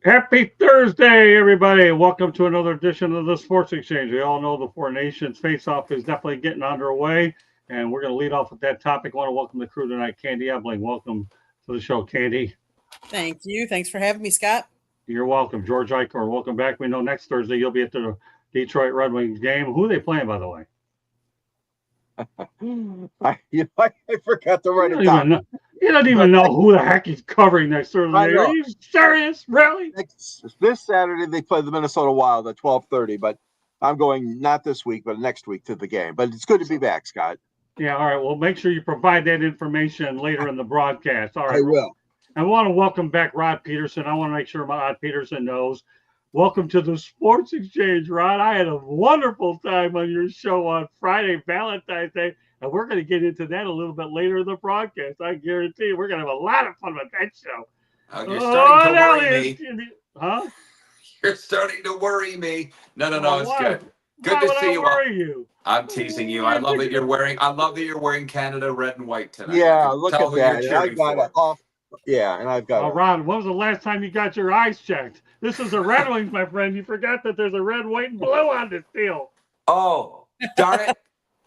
Happy Thursday, everybody. Welcome to another edition of the Sports Exchange. We all know the Four Nations face-off is definitely getting underway, and we're going to lead off with that topic. I want to welcome the crew tonight. Candy Ebling, welcome to the show, Candy. Thank you. Thanks for having me, Scott. You're welcome. George Eichhorn, welcome back. We know next Thursday you'll be at the Detroit Red Wings game. Who are they playing, by the way? I forgot to write it down. You don't even know who the heck he's covering next Thursday. Are you serious? Really? This Saturday they play the Minnesota Wild at 12:30, but I'm going not this week, but next week to the game. But it's good to be back, Scott. Yeah, all right. Well, make sure you provide that information later in the broadcast. All right. I will. I want to welcome back Rod Peterson. I want to make sure Rod Peterson knows. Welcome to the Sports Exchange, Rod. I had a wonderful time on your show on Friday, Valentine's Day, and we're going to get into that a little bit later in the broadcast. I guarantee you we're going to have a lot of fun with that show. You're starting to worry me. Huh? You're starting to worry me. No, it's good. Good Why to would see I you. worry you. I'm teasing you. I love that you're wearing Canada red and white tonight. Yeah, look at that. And I got it off. Yeah, and I've got it. Ron, when was the last time you got your eyes checked? This is the Red Wings, my friend. You forgot that there's a red, white, and blue on this deal. Oh, darn it.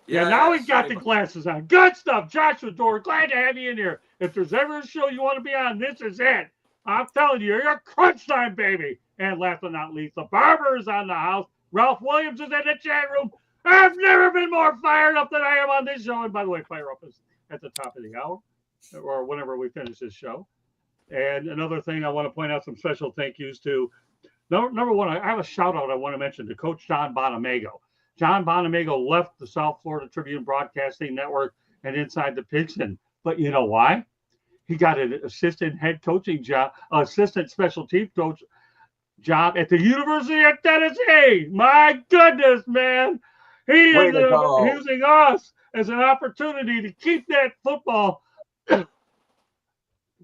Yeah, now he's got the glasses on. Good stuff. Joshua Dorr, glad to have you in here. If there's ever a show you want to be on, this is it. I'm telling you, you're crunch time, baby. And last but not least, the barber is on the house. Ralph Williams is in the chat room. I've never been more fired up than I am on this show. And by the way, fire up is at the top of the hour or whenever we finish this show. And another thing I want to point out some special thank yous to. Number one, I have a shout out I want to mention to Coach John Bonamago. John Bonamago left the South Florida Tribune Broadcasting Network and Inside the Pigskin. But you know why? He got an assistant head coaching job, assistant special team coach job at the University of Tennessee. My goodness, man. He is using us as an opportunity to keep that football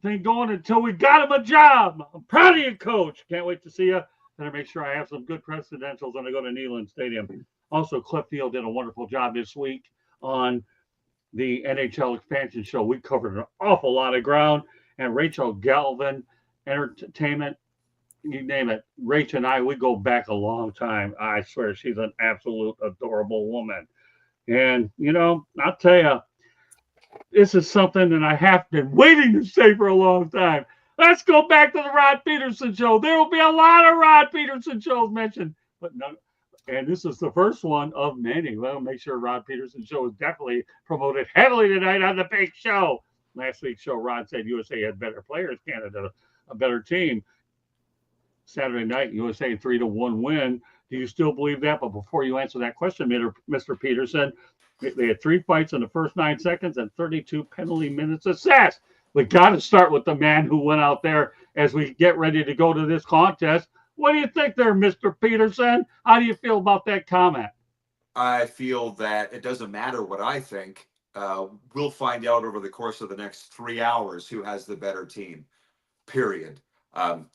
thing going until we got him a job. I'm proud of you, Coach. Can't wait to see you. Better make sure I have some good credentials when I go to Neyland Stadium. Also, Cliff Field did a wonderful job this week on the NHL expansion show. We covered an awful lot of ground. And Rachel Galvin, Entertainment, you name it. Rach and I, we go back a long time. I swear, she's an absolute adorable woman. And, you know, I'll tell you, this is something that I have been waiting to say for a long time. Let's go back to the Rod Peterson show. There will be a lot of Rod Peterson shows mentioned, but none. And this is the first one of many. Well, make sure Rod Peterson show is definitely promoted heavily tonight on the big show. Last week's show, Rod said USA had better players, Canada a better team. Saturday night, USA 3-1 win. Do you still believe that? But before you answer that question, Mr. Peterson, they had 3 fights in the first 9 seconds and 32 penalty minutes assessed. We got to start with the man who went out there as we get ready to go to this contest. What do you think there, Mr. Peterson? How do you feel about that comment? I feel that it doesn't matter what I think. We'll find out over the course of the next 3 hours who has the better team, period.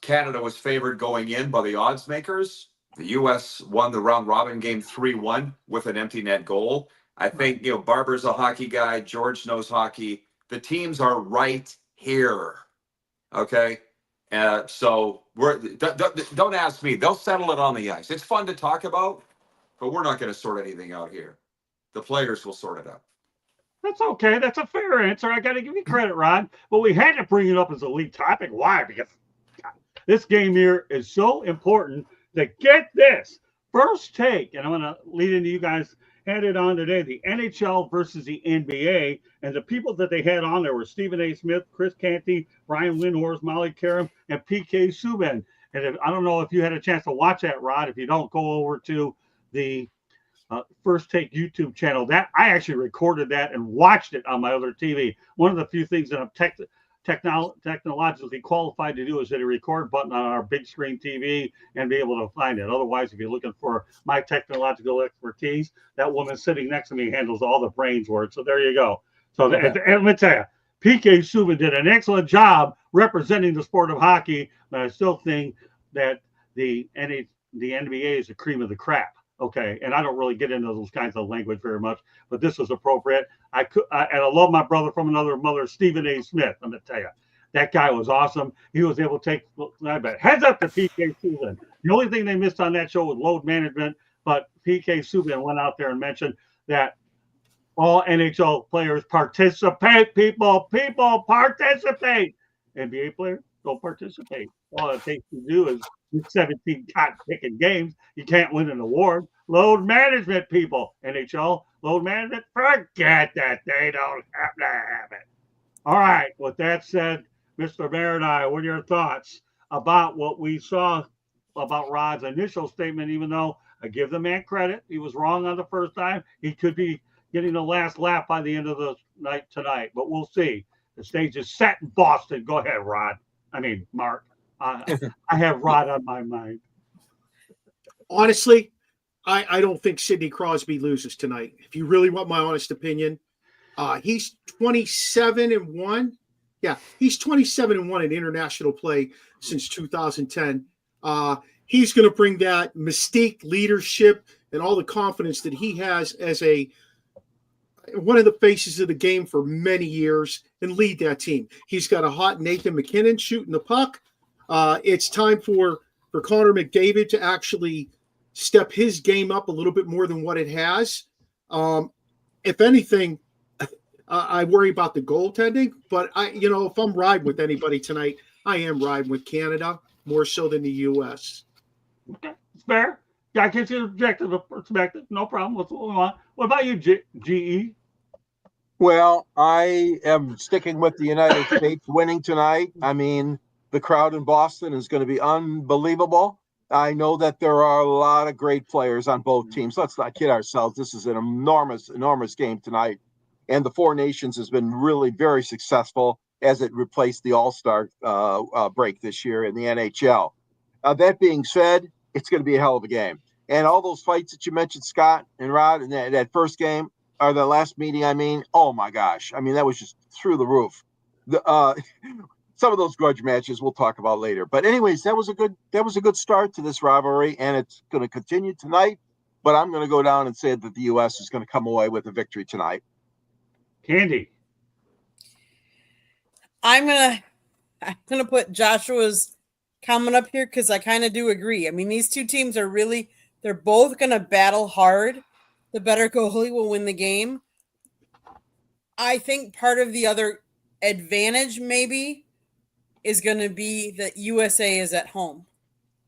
Canada was favored going in by the odds makers. The U.S. won the round-robin game 3-1 with an empty net goal. I think, Barber's a hockey guy. George knows hockey. The teams are right here, okay? So don't ask me. They'll settle it on the ice. It's fun to talk about, but we're not going to sort anything out here. The players will sort it out. That's okay. That's a fair answer. I got to give you credit, Ron. But we had to bring it up as a lead topic. Why? Because this game here is so important that get this. First take, and I'm going to lead into you guys had it on today, the NHL versus the NBA, and the people that they had on there were Stephen A. Smith, Chris Canty, Brian Windhorst, Molly Karam, and PK Subban. And I don't know if you had a chance to watch that, Rod. If you don't, go over to the First Take YouTube channel. That I actually recorded that and watched it on my other TV. One of the few things that I'm technologically qualified to do is hit a record button on our big screen TV and be able to find it. Otherwise, if you're looking for my technological expertise, that woman sitting next to me handles all the brains work. So there you go. So and let me tell you, PK Subban did an excellent job representing the sport of hockey, but I still think that the NBA is the cream of the crap. Okay, and I don't really get into those kinds of language very much, but this was appropriate. And I love my brother from another mother, Stephen A. Smith. I'm going to tell you, That guy was awesome. He was able to take, I bet, heads up to PK Subban. The only thing they missed on that show was load management, but PK Subban went out there and mentioned that all NHL players participate, people participate. NBA players don't participate. All it takes to do is 17 cotton-picking games. You can't win an award. Load management, people. NHL, load management, forget that. They don't have to have it. All right. With that said, Mr. Marinai, what are your thoughts about what we saw about Rod's initial statement? Even though I give the man credit, he was wrong on the first time. He could be getting the last laugh by the end of the night tonight, but we'll see. The stage is set in Boston. Go ahead, Rod. Mark. I have Rod on my mind. Honestly, I don't think Sidney Crosby loses tonight. If you really want my honest opinion, he's 27-1. Yeah, he's 27-1 in international play since 2010. He's going to bring that mystique, leadership, and all the confidence that he has as one of the faces of the game for many years and lead that team. He's got a hot Nathan McKinnon shooting the puck. It's time for Connor McDavid to actually step his game up a little bit more than what it has. If anything, I worry about the goaltending, but if I'm riding with anybody tonight, I am riding with Canada more so than the U.S. Okay, it's fair. Yeah, I can see the objective perspective. No problem. What's what we want. What about you, GE? Well, I am sticking with the United States winning tonight. I mean, the crowd in Boston is going to be unbelievable. I know that there are a lot of great players on both teams. Let's not kid ourselves. This is an enormous, enormous game tonight. And the Four Nations has been really very successful as it replaced the All-Star break this year in the NHL. That being said, it's going to be a hell of a game. And all those fights that you mentioned, Scott and Rod, in that first game, or the last meeting, oh my gosh. That was just through the roof. Some of those grudge matches we'll talk about later. But anyways, that was a good start to this rivalry, and it's going to continue tonight. But I'm going to go down and say that the U.S. is going to come away with a victory tonight. Candy. I'm gonna put Joshua's comment up here because I kind of do agree. These two teams are they're both gonna battle hard. The better goalie will win the game. I think part of the other advantage maybe is going to be that USA is at home.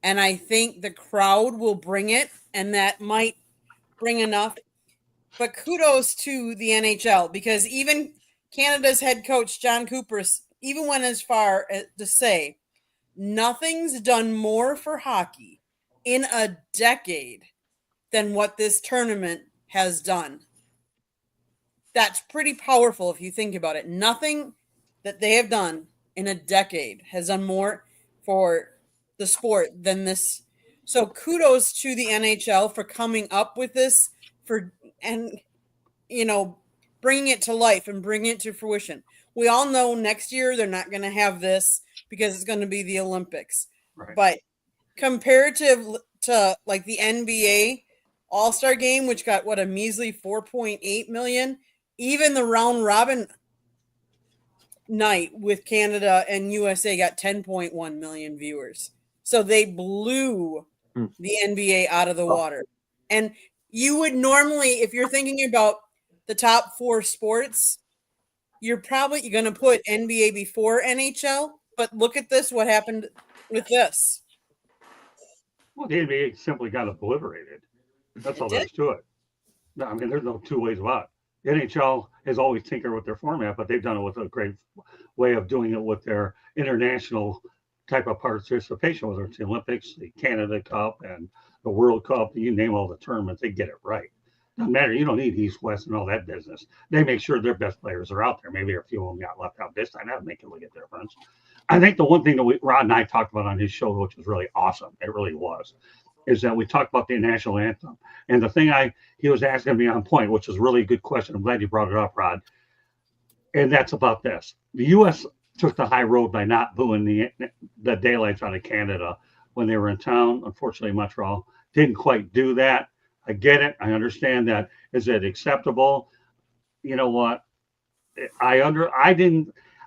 And I think the crowd will bring it, and that might bring enough. But kudos to the NHL, because even Canada's head coach, John Cooper, even went as far as to say, nothing's done more for hockey in a decade than what this tournament has done. That's pretty powerful if you think about it. Nothing that they have done in a decade has done more for the sport than this. So kudos to the NHL for coming up with this bringing it to life and bringing it to fruition. We all know next year they're not going to have this because it's going to be the Olympics. Right. But comparative to like the NBA All-Star game, which got a measly 4.8 million, even the round robin night with Canada and USA got 10.1 million viewers. So they blew the NBA out of the water. And you would normally, if you're thinking about the top four sports, you're going to put NBA before NHL. But look at this, what happened with this. Well, the NBA simply got obliterated. That's all there is to it. There's no two ways about it. The NHL has always tinkered with their format, but they've done it with a great way of doing it with their international type of participation, whether it's the Olympics, the Canada Cup, and the World Cup. You name all the tournaments, they get it right. Doesn't matter. You don't need East, West, and all that business. They make sure their best players are out there. Maybe a few of them got left out this time. That would make a big difference. I think the one thing that Rod and I talked about on his show, which was really awesome, it really was, is that we talked about the national anthem. And the thing he was asking me on point, which is really a good question. I'm glad you brought it up, Rod. And that's about this. The U.S. took the high road by not booing the daylights out of Canada when they were in town. Unfortunately, Montreal didn't quite do that. I get it. I understand that. Is it acceptable? You know what? I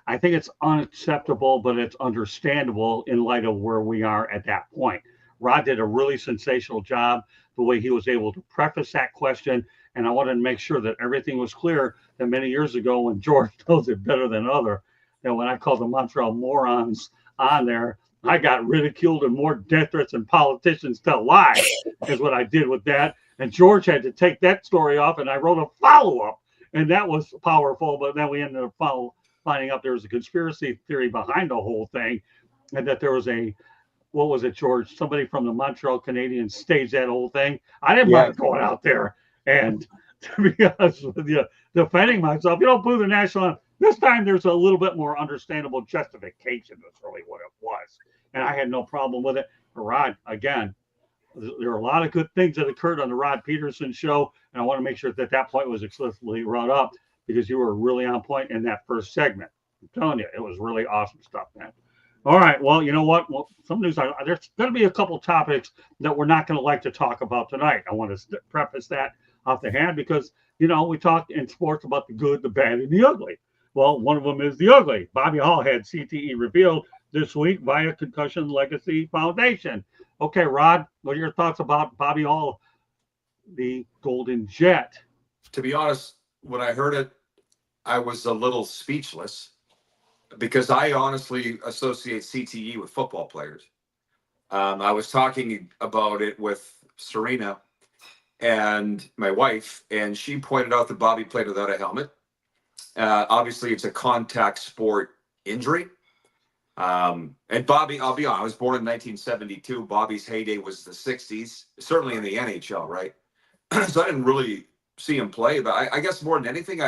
I think it's unacceptable, but it's understandable in light of where we are at that point. Rod did a really sensational job the way he was able to preface that question. And I wanted to make sure that everything was clear that many years ago, when George knows it better than other, that when I called the Montreal morons on there, I got ridiculed and more death threats than politicians tell lies, is what I did with that. And George had to take that story off, and I wrote a follow-up, and that was powerful. But then we ended up finding out there was a conspiracy theory behind the whole thing, and that there was what was it, George? Somebody from the Montreal Canadiens staged that whole thing. I didn't mind going out there and, to be honest with you, defending myself. You don't boo the national anthem. This time there's a little bit more understandable justification. That's really what it was. And I had no problem with it. But Rod, again, there are a lot of good things that occurred on the Rod Peterson show. And I want to make sure that point was explicitly brought up, because you were really on point in that first segment. I'm telling you, it was really awesome stuff, man. All right. Well, you know what? Well, some news. There's going to be a couple topics that we're not going to like to talk about tonight. I want to preface that off the hand, because, we talk in sports about the good, the bad, and the ugly. Well, one of them is the ugly. Bobby Hall had CTE revealed this week via Concussion Legacy Foundation. Okay, Rod, what are your thoughts about Bobby Hall, the Golden Jet? To be honest, when I heard it, I was a little speechless, because I honestly associate CTE with football players. I was talking about it with Serena and my wife, and she pointed out that Bobby played without a helmet. Obviously, it's a contact sport injury. And Bobby, I'll be honest, I was born in 1972. Bobby's heyday was the 60s, certainly in the NHL, right? So I didn't really see him play, but I guess more than anything,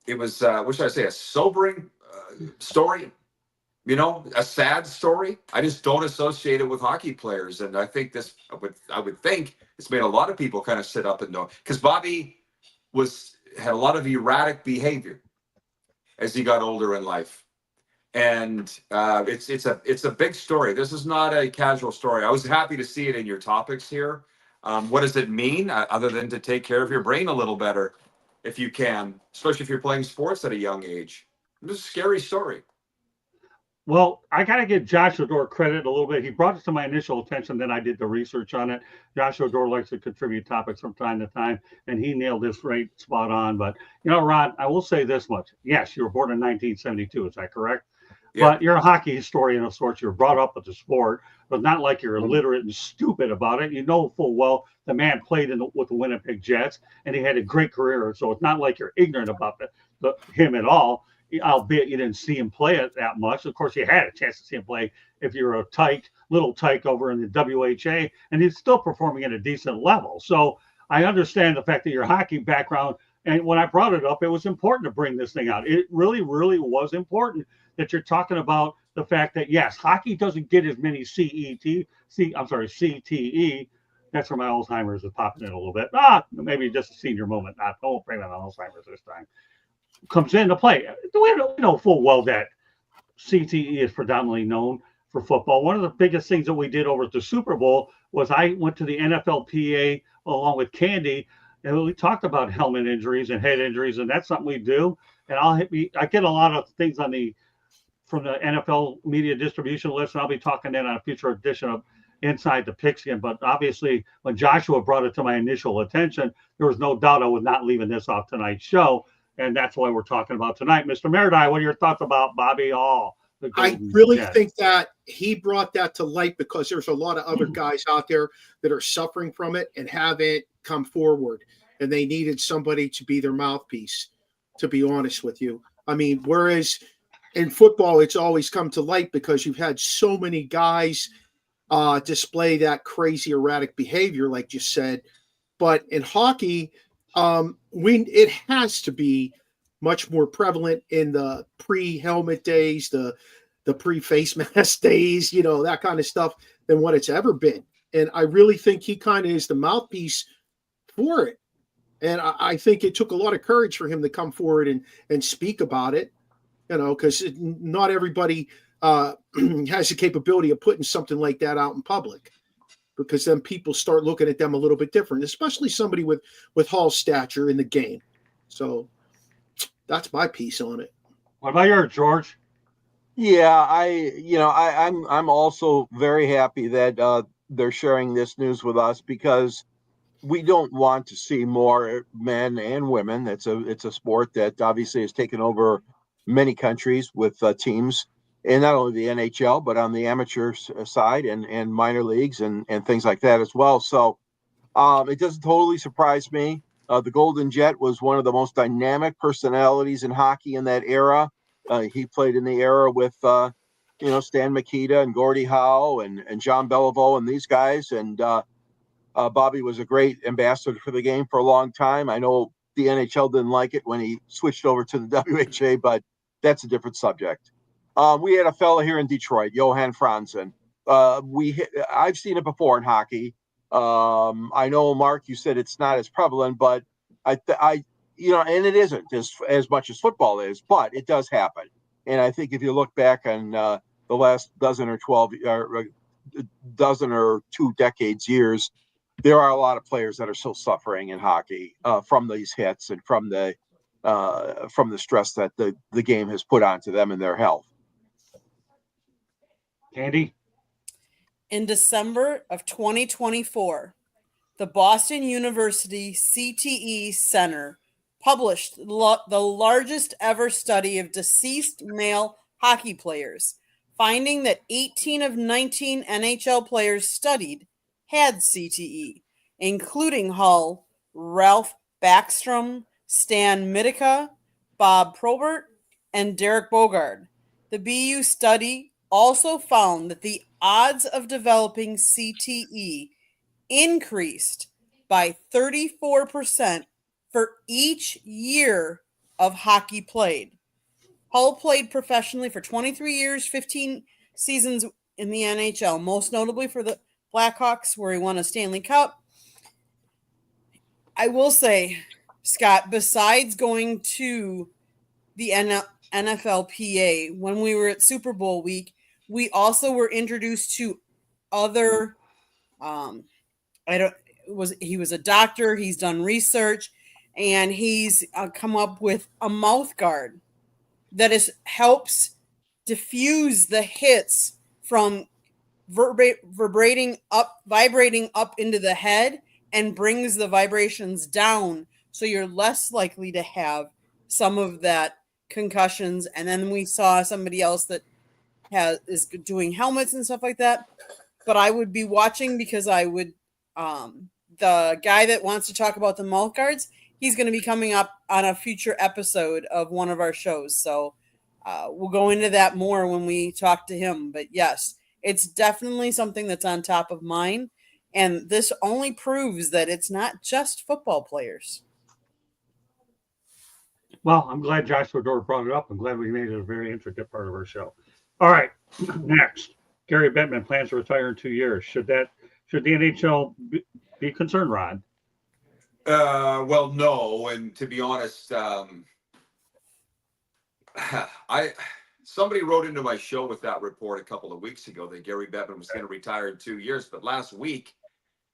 it was, what should I say, a sobering story, a sad story. I just don't associate it with hockey players. And I think I would think it's made a lot of people kind of sit up and know, because Bobby had a lot of erratic behavior as he got older in life. And it's a big story. This is not a casual story. I was happy to see it in your topics here. What does it mean, other than to take care of your brain a little better, if you can, especially if you're playing sports at a young age? It's a scary story. Well, I got to give Josh Odor credit a little bit. He brought it to my initial attention, then I did the research on it. Josh Odor likes to contribute topics from time to time, and he nailed this right spot on. But, Rod, I will say this much. Yes, you were born in 1972. Is that correct? Yeah. But you're a hockey historian of sorts. You're brought up with the sport, but not like you're illiterate and stupid about it. You know full well the man played with the Winnipeg Jets, and he had a great career. So it's not like you're ignorant about him at all, albeit you didn't see him play it that much. Of course, you had a chance to see him play if you're a little tyke over in the WHA, and he's still performing at a decent level. So I understand the fact that your hockey background, and when I brought it up, it was important to bring this thing out. It really, really was important that you're talking about the fact that, yes, hockey doesn't get as many CTE. That's where my Alzheimer's is popping in a little bit. Maybe just a senior moment. I won't blame it on Alzheimer's this time. Comes into play. We know full well that CTE is predominantly known for football. One of the biggest things that we did over at the Super Bowl was I went to the NFLPA along with Candy, and we talked about helmet injuries and head injuries, and that's something we do. And I get a lot of things from the NFL media distribution list, and I'll be talking then on a future edition of Inside the Pigskin. But obviously, when Joshua brought it to my initial attention, there was no doubt I was not leaving this off tonight's show, and that's why we're talking about tonight. Mr. Meredith, what are your thoughts about Bobby Hall? I really think that he brought that to light because there's a lot of other guys out there that are suffering from it and haven't come forward, and they needed somebody to be their mouthpiece, to be honest with you. I mean, whereas in football, it's always come to light because you've had so many guys display that crazy erratic behavior, like you said. But in hockey, it has to be much more prevalent in the pre-helmet days, the pre-face mask days, that kind of stuff, than what it's ever been. And I really think he kind of is the mouthpiece for it. And I think it took a lot of courage for him to come forward and speak about it, because not everybody has the capability of putting something like that out in public, because then people start looking at them a little bit different, especially somebody with Hall's stature in the game. So that's my piece on it. What about yours, George? Yeah, I'm also very happy that they're sharing this news with us because we don't want to see more men and women. It's a sport that obviously has taken over many countries with teams, and not only the NHL but on the amateur side and minor leagues and things like that as well. So it doesn't totally surprise me. The Golden Jet was one of the most dynamic personalities in hockey in that era. He played in the era with, Stan Mikita and Gordie Howe and John Beliveau and these guys. And Bobby was a great ambassador for the game for a long time. I know the NHL didn't like it when he switched over to the WHA, but that's a different subject. We had a fella here in Detroit, Johan Franzen. I've seen it before in hockey. I know, Mark, you said it's not as prevalent, but and it isn't as much as football is, but it does happen. And I think if you look back on the last dozen or 2 decades years, there are a lot of players that are still suffering in hockey from these hits and from the stress that the game has put onto them and their health. Candy? In December of 2024, the Boston University CTE Center published the largest ever study of deceased male hockey players, finding that 18 of 19 NHL players studied had CTE, including Hull, Ralph Backstrom, Stan Mitica, Bob Probert, and Derek Bogard. The BU study also found that the odds of developing CTE increased by 34% for each year of hockey played. Hull played professionally for 23 years, 15 seasons in the NHL, most notably for the Blackhawks, where he won a Stanley Cup. I will say, Scott, besides going to the NFLPA, when we were at Super Bowl week, we also were introduced to other he was a doctor, he's done research, and he's come up with a mouth guard that helps diffuse the hits from vibrating up into the head and brings the vibrations down, so you're less likely to have some of that concussions. And then we saw somebody else that is doing helmets and stuff like that. But I would be watching because I would the guy that wants to talk about the mouth guards, he's going to be coming up on a future episode of one of our shows. So we'll go into that more when we talk to him. But yes, it's definitely something that's on top of mind. And this only proves that it's not just football players. Well, I'm glad Joshua Dorr brought it up. I'm glad we made it a very intricate part of our show. All right, next. Gary Bettman plans to retire in 2 years. Should the NHL be concerned, Rod? Well, no. And to be honest, somebody wrote into my show with that report a couple of weeks ago that Gary Bettman was going to retire in 2 years. But last week,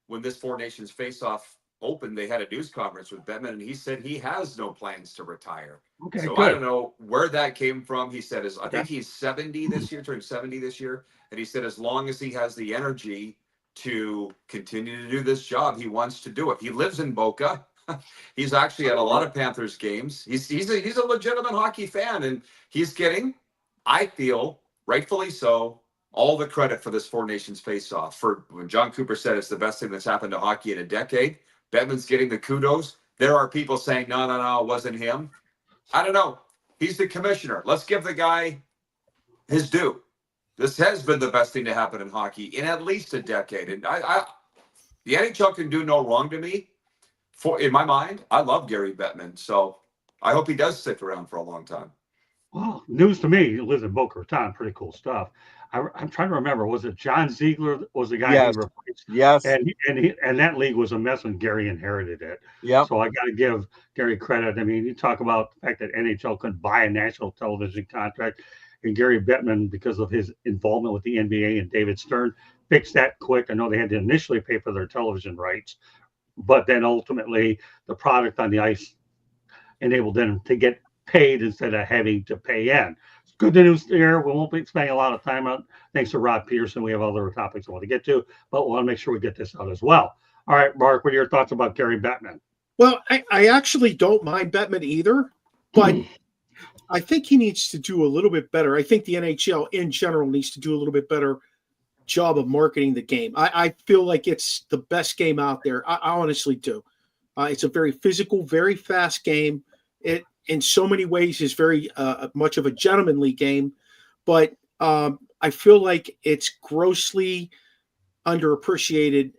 when this Four Nations face-off opened, they had a news conference with Bettman, and he said he has no plans to retire. Okay, so good. I don't know where that came from. He said, I think he's 70 this year, turned 70 this year. And he said, as long as he has the energy to continue to do this job, he wants to do it. He lives in Boca. He's actually at a lot of Panthers games. He's a legitimate hockey fan, and he's getting, I feel, rightfully so, all the credit for this Four Nations face-off. For when John Cooper said it's the best thing that's happened to hockey in a decade, Bettman's getting the kudos. There are people saying, no, it wasn't him. I don't know. He's the commissioner. Let's give the guy his due. This has been the best thing to happen in hockey in at least a decade. And the NHL can do no wrong to me. In my mind, I love Gary Bettman. So I hope he does stick around for a long time. Well, news to me. He lives in Boca Raton. Pretty cool stuff. I'm trying to remember. Was it John Ziegler was the guy he replaced? Yes. And that league was a mess when Gary inherited it. Yeah. So I got to give Gary credit. I mean, you talk about the fact that NHL couldn't buy a national television contract, and Gary Bettman, because of his involvement with the NBA and David Stern, fixed that quick. I know they had to initially pay for their television rights, but then ultimately the product on the ice enabled them to get paid instead of having to pay in. Good news here. We won't be spending a lot of time on. Thanks to Rod Peterson. We have other topics I want to get to, but we want to make sure we get this out as well. All right, Mark, what are your thoughts about Gary Bettman? Well, I actually don't mind Bettman either, but I think he needs to do a little bit better. I think the NHL in general needs to do a little bit better job of marketing the game. I feel like it's the best game out there. I honestly do. It's a very physical, very fast game. It, in so many ways, is very much of a gentlemanly game, but I feel like it's grossly underappreciated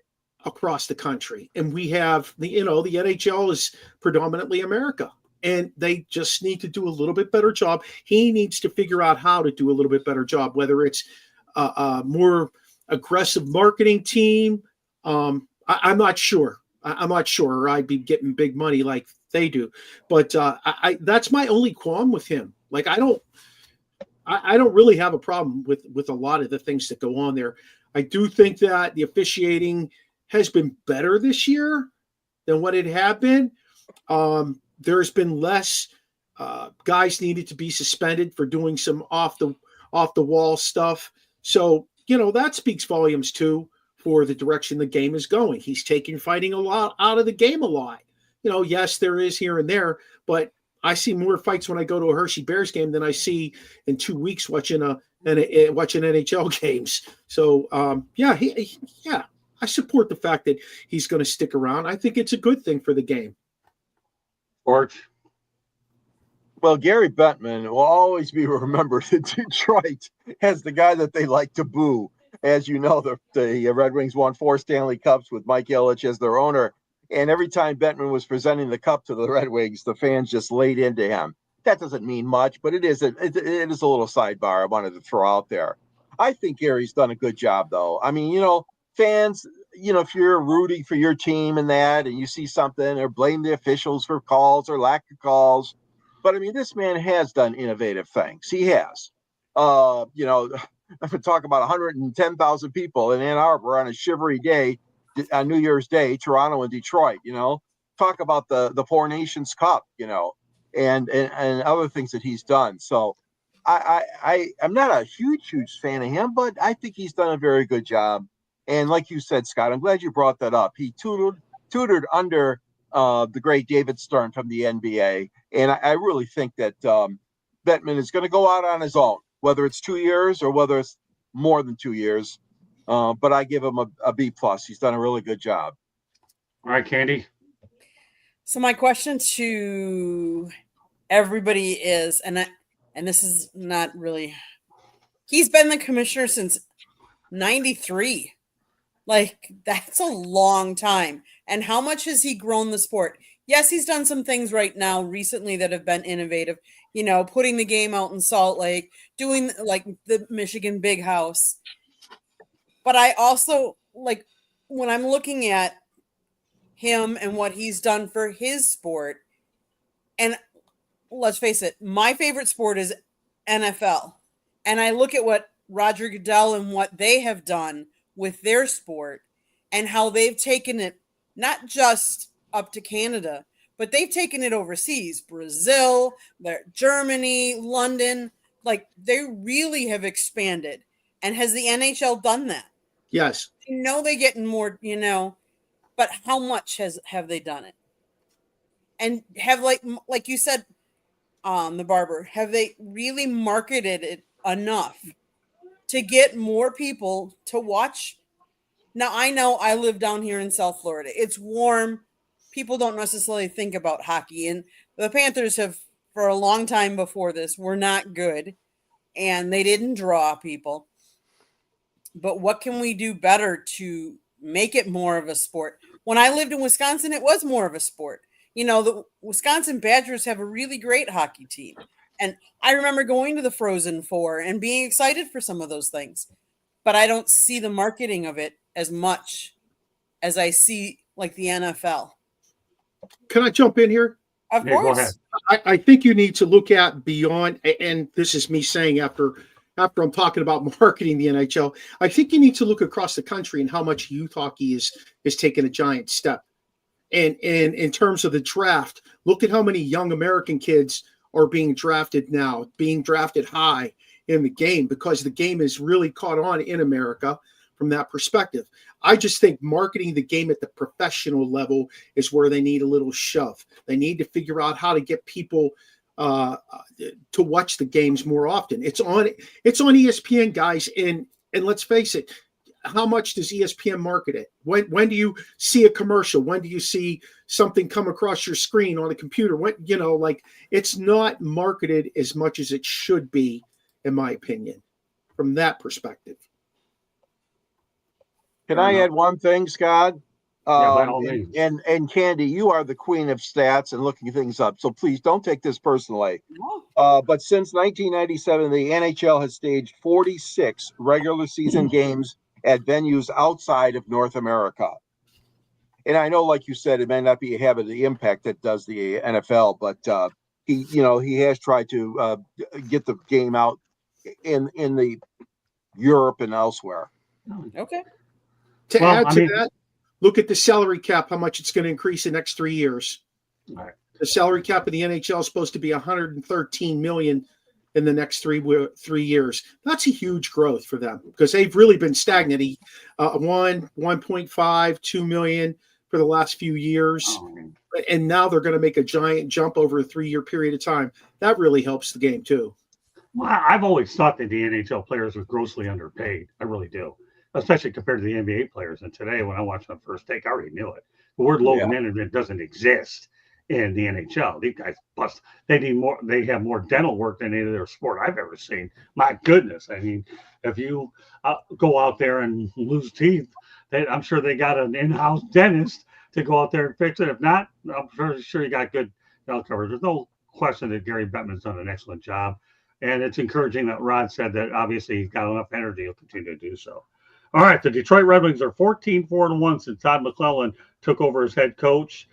across the country. And we have the NHL is predominantly America, and they just need to do a little bit better job. He needs to figure out how to do a little bit better job, whether it's a more aggressive marketing team. I'm not sure. I'm not sure I'd be getting big money like they do, but that's my only qualm with him. Like, I don't really have a problem with a lot of the things that go on there. I do think that the officiating has been better this year than what it had been. There's been less guys needed to be suspended for doing some off the wall stuff. So, that speaks volumes too for the direction the game is going. He's taking fighting a lot out of the game a lot. Yes, there is here and there, but I see more fights when I go to a Hershey Bears game than I see in 2 weeks watching NHL games. So, I support the fact that he's going to stick around. I think it's a good thing for the game. George? Well, Gary Bettman will always be remembered in Detroit as the guy that they like to boo. As you know, the Red Wings won 4 Stanley Cups with Mike Ilitch as their owner. And every time Bettman was presenting the cup to the Red Wings, the fans just laid into him. That doesn't mean much, but it is a little sidebar I wanted to throw out there. I think Gary's done a good job, though. I mean, fans, if you're rooting for your team and that, and you see something or blame the officials for calls or lack of calls. But I mean, this man has done innovative things. He has. I'm talking about 110,000 people in Ann Arbor on a shivery day, on New Year's Day, Toronto and Detroit. Talk about the Four Nations Cup, and other things that he's done. So I'm not a huge fan of him, but I think he's done a very good job. And like you said, Scott, I'm glad you brought that up. He tutored under the great David Stern from the NBA. And I really think that Bettman is going to go out on his own, whether it's 2 years or whether it's more than 2 years. But I give him a B+. He's done a really good job. All right, Candy. So my question to everybody is, and this is not really, he's been the commissioner since 93. Like, that's a long time. And how much has he grown the sport? Yes, he's done some things right now recently that have been innovative, putting the game out in Salt Lake, doing like the Michigan Big House. But I also, like, when I'm looking at him and what he's done for his sport, and let's face it, my favorite sport is NFL. And I look at what Roger Goodell and what they have done with their sport and how they've taken it not just up to Canada, but they've taken it overseas, Brazil, Germany, London. Like, they really have expanded. And has the NHL done that? Yes. They're getting more, but how much have they done it? And have, like you said, the barber, have they really marketed it enough to get more people to watch? Now, I know I live down here in South Florida. It's warm. People don't necessarily think about hockey. And the Panthers have, for a long time before this, were not good. And they didn't draw people. But what can we do better to make it more of a sport? When I lived in Wisconsin, it was more of a sport. The Wisconsin Badgers have a really great hockey team. And I remember going to the Frozen Four and being excited for some of those things. But I don't see the marketing of it as much as I see like the NFL. Can I jump in here? Of Yeah, course. go ahead. I think you need to look at beyond, and this is me saying after I'm talking about marketing the NHL, I think you need to look across the country and how much youth hockey is taking a giant step. And in terms of the draft, look at how many young American kids are being drafted now, being drafted high in the game, because the game is really caught on in America from that perspective. I just think marketing the game at the professional level is where they need a little shove. They need to figure out how to get people to watch the games more often. It's on ESPN, guys, and let's face it, how much does ESPN market it? When do you see a commercial? When do you see something come across your screen on a computer? When, it's not marketed as much as it should be, in my opinion, from that perspective. Can I add one thing, Scott? Yeah, by all means. And Candy, you are the queen of stats and looking things up, so please don't take this personally. But since 1997, the NHL has staged 46 regular season games at venues outside of North America. And I know, like you said, it may not be having the impact that does the NFL, but he has tried to get the game out in the Europe and elsewhere. Okay. To add to that, look at the salary cap, how much it's going to increase in the next 3 years. All right. The salary cap of the NHL is supposed to be $113 million in the next 3 years. That's a huge growth for them because they've really been stagnant. 1.5, 2 million for the last few years. And now they're going to make a giant jump over a 3-year period of time. That really helps the game too. Well, I've always thought that the NHL players were grossly underpaid. I really do, especially compared to the NBA players. And today, when I watched them First Take, I already knew it. The word load management doesn't exist in the NHL. These guys bust. They need more. They have more dental work than any other sport I've ever seen. My goodness. I mean, if you go out there and lose teeth, I'm sure they got an in-house dentist to go out there and fix it. If not, I'm sure you got good dental coverage. There's no question that Gary Bettman's done an excellent job. And it's encouraging that Rod said that obviously he's got enough energy, he'll continue to do so. All right, the Detroit Red Wings are 14-4-1 since Todd McClellan took over as head coach.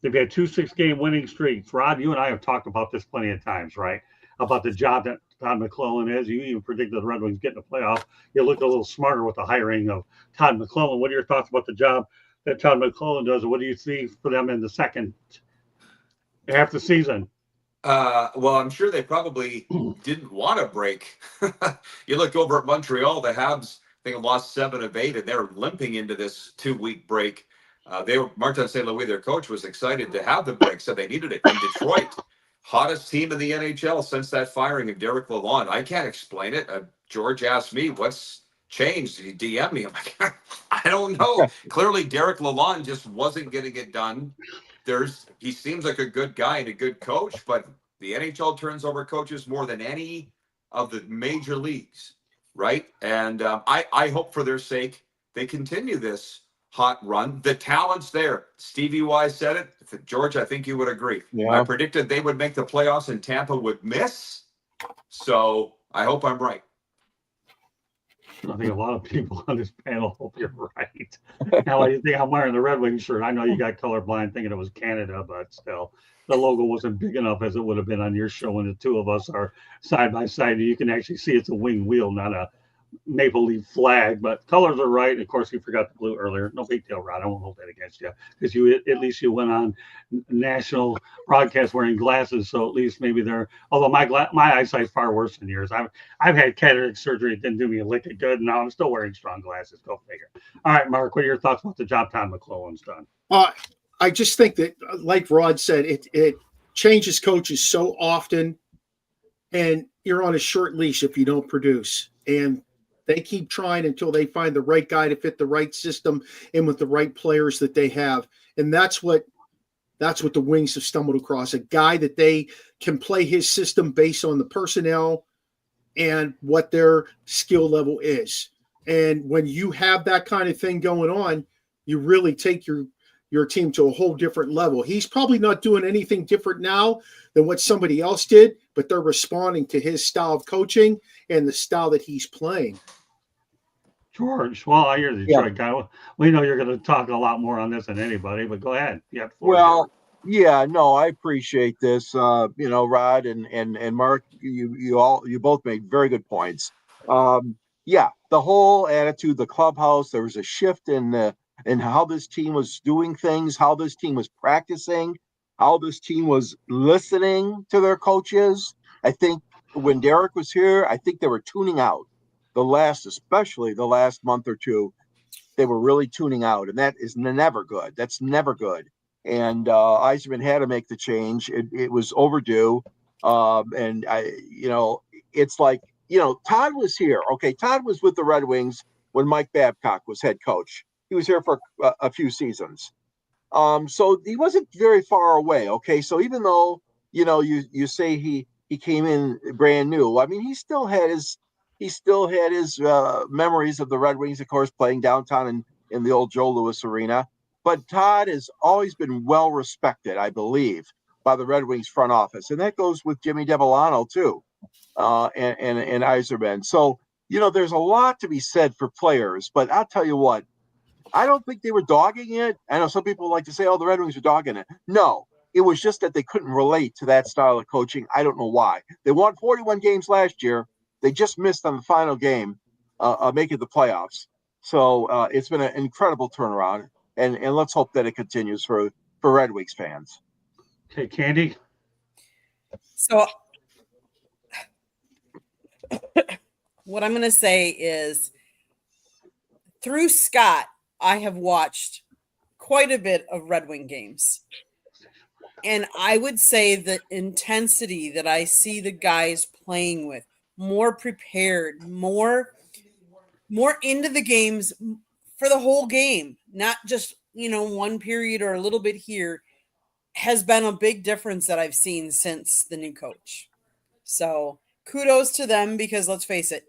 They've had 2 6-game winning streaks. Rod, you and I have talked about this plenty of times, right? About the job that Todd McClellan is. You even predicted the Red Wings getting a playoff. You looked a little smarter with the hiring of Todd McClellan. What are your thoughts about the job that Todd McClellan does? What do you see for them in the second half of the season? Well, I'm sure they probably didn't want to break. You look over at Montreal, the Habs, I think, lost 7 of 8, and they're limping into this 2-week break. Martin St. Louis, their coach, was excited to have the break, so they needed it. In Detroit, hottest team in the NHL since that firing of Derek Lalonde. I can't explain it. George asked me, what's changed? He DM'd me. I'm like, I don't know. Clearly, Derek Lalonde just wasn't getting it done. He seems like a good guy and a good coach, but the NHL turns over coaches more than any of the major leagues, right? And I hope for their sake they continue this hot run. The talent's there. Stevie Y said it. George, I think you would agree. Yeah. I predicted they would make the playoffs and Tampa would miss. So I hope I'm right. I think a lot of people on this panel hope you're right. Now, you think I'm wearing the Red Wings shirt? I know you got colorblind thinking it was Canada, but still, the logo wasn't big enough as it would have been on your show when the two of us are side by side. You can actually see it's a wing wheel, not a maple leaf flag, but colors are right. Of course, you forgot the blue earlier. No big deal, Rod. I won't hold that against you because at least you went on national broadcast wearing glasses, so at least maybe they're. Although my eyesight's far worse than yours. I've had cataract surgery. It didn't do me a lick of good. Now I'm still wearing strong glasses. Go figure. All right, Mark. What are your thoughts about the job Todd McClellan's done? I just think that, like Rod said, it changes coaches so often, and you're on a short leash if you don't produce. And they keep trying until they find the right guy to fit the right system and with the right players that they have. And that's what the Wings have stumbled across, a guy that they can play his system based on the personnel and what their skill level is. And when you have that kind of thing going on, you really take your team to a whole different level. He's probably not doing anything different now than what somebody else did, but they're responding to his style of coaching and the style that he's playing. George, well, you're the Detroit guy. We know you're going to talk a lot more on this than anybody, but go ahead. I appreciate this. Rod and Mark, you both made very good points. The whole attitude, the clubhouse, there was a shift in how this team was doing things, how this team was practicing. how this team was listening to their coaches. I think when Derek was here, I think they were tuning out especially the last month or two. They were really tuning out, and that is never good. That's never good. And Eiserman had to make the change. It was overdue. And it's like, Todd was here. Okay, Todd was with the Red Wings when Mike Babcock was head coach. He was here for a few seasons. So he wasn't very far away. Okay, so even though you say he came in brand new, I mean he still had his memories of the Red Wings, of course, playing downtown in the old Joe Louis Arena. But Todd has always been well respected, I believe, by the Red Wings front office, and that goes with Jimmy Devellano too, and Eiserman. So there's a lot to be said for players, but I'll tell you what. I don't think they were dogging it. I know some people like to say, oh, the Red Wings were dogging it. No, it was just that they couldn't relate to that style of coaching. I don't know why. They won 41 games last year. They just missed on the final game making the playoffs. So it's been an incredible turnaround, and let's hope that it continues for Red Wings fans. Okay, Candy. So what I'm going to say is through Scott, I have watched quite a bit of Red Wing games. And I would say the intensity that I see the guys playing with, more prepared, more into the games for the whole game, not just, one period or a little bit here, has been a big difference that I've seen since the new coach. So kudos to them, because let's face it,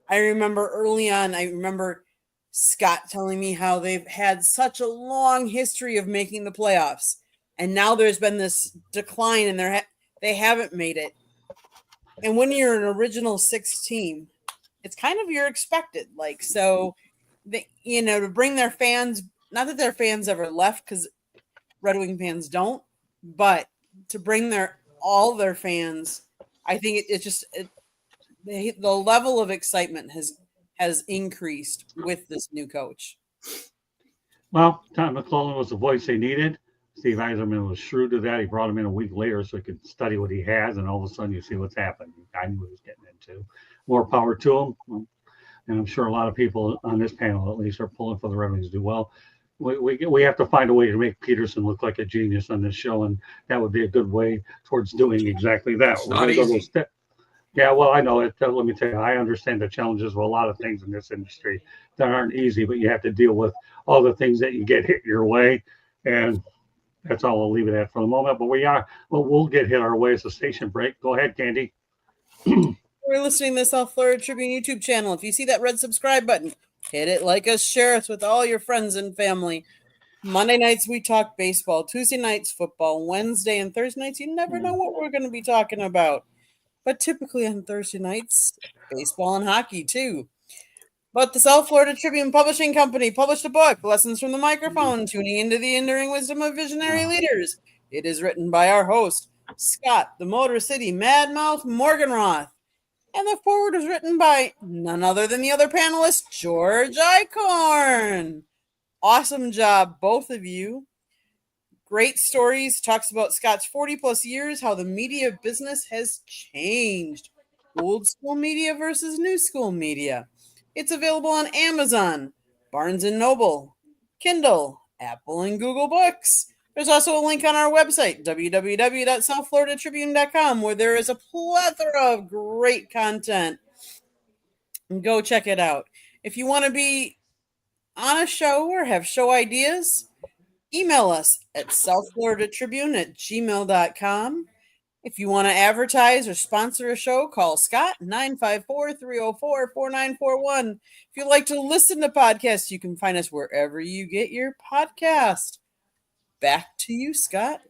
I remember early on, Scott telling me how they've had such a long history of making the playoffs, and now there's been this decline and they haven't made it. And when you're an original 6 team, it's kind of you're expected. Like, so to bring their fans, not that their fans ever left, because Red Wing fans don't, but to bring all their fans, I think the level of excitement has increased with this new coach. Well, Tom McClellan was the voice they needed. Steve Eiserman was shrewd to that. He brought him in a week later so he could study what he has, and all of a sudden you see what's happened. I knew what he was getting into. More power to him. And I'm sure a lot of people on this panel, at least, are pulling for the Red Wings to do well. We have to find a way to make Peterson look like a genius on this show, and that would be a good way towards doing exactly that. It's not easy. Yeah, well, I know it. Let me tell you, I understand the challenges of a lot of things in this industry that aren't easy, but you have to deal with all the things that you get hit your way, and that's all I'll leave it at for the moment. But we'll get hit our way as a station break. Go ahead, Candy. We're listening to the South Florida Tribune YouTube channel. If you see that red subscribe button, hit it, like us, share us with all your friends and family. Monday nights, we talk baseball. Tuesday nights, football. Wednesday and Thursday nights, you never know what we're going to be talking about. But typically on Thursday nights, baseball and hockey too. But the South Florida Tribune Publishing Company published a book, Lessons from the Microphone, Tuning into the Enduring Wisdom of Visionary Leaders. It is written by our host, Scott, the Motor City Madmouth Morganroth. And the foreword was written by none other than the other panelist, George Eichhorn. Awesome job, both of you. Great stories. Talks about Scott's 40-plus years, how the media business has changed. Old school media versus new school media. It's available on Amazon, Barnes & Noble, Kindle, Apple, and Google Books. There's also a link on our website, www.southfloridatribune.com, where there is a plethora of great content. Go check it out. If you want to be on a show or have show ideas, email us at southfloridatribune@gmail.com. If you want to advertise or sponsor a show, call Scott, 954-304-4941. If you'd like to listen to podcasts, you can find us wherever you get your podcast. Back to you, Scott.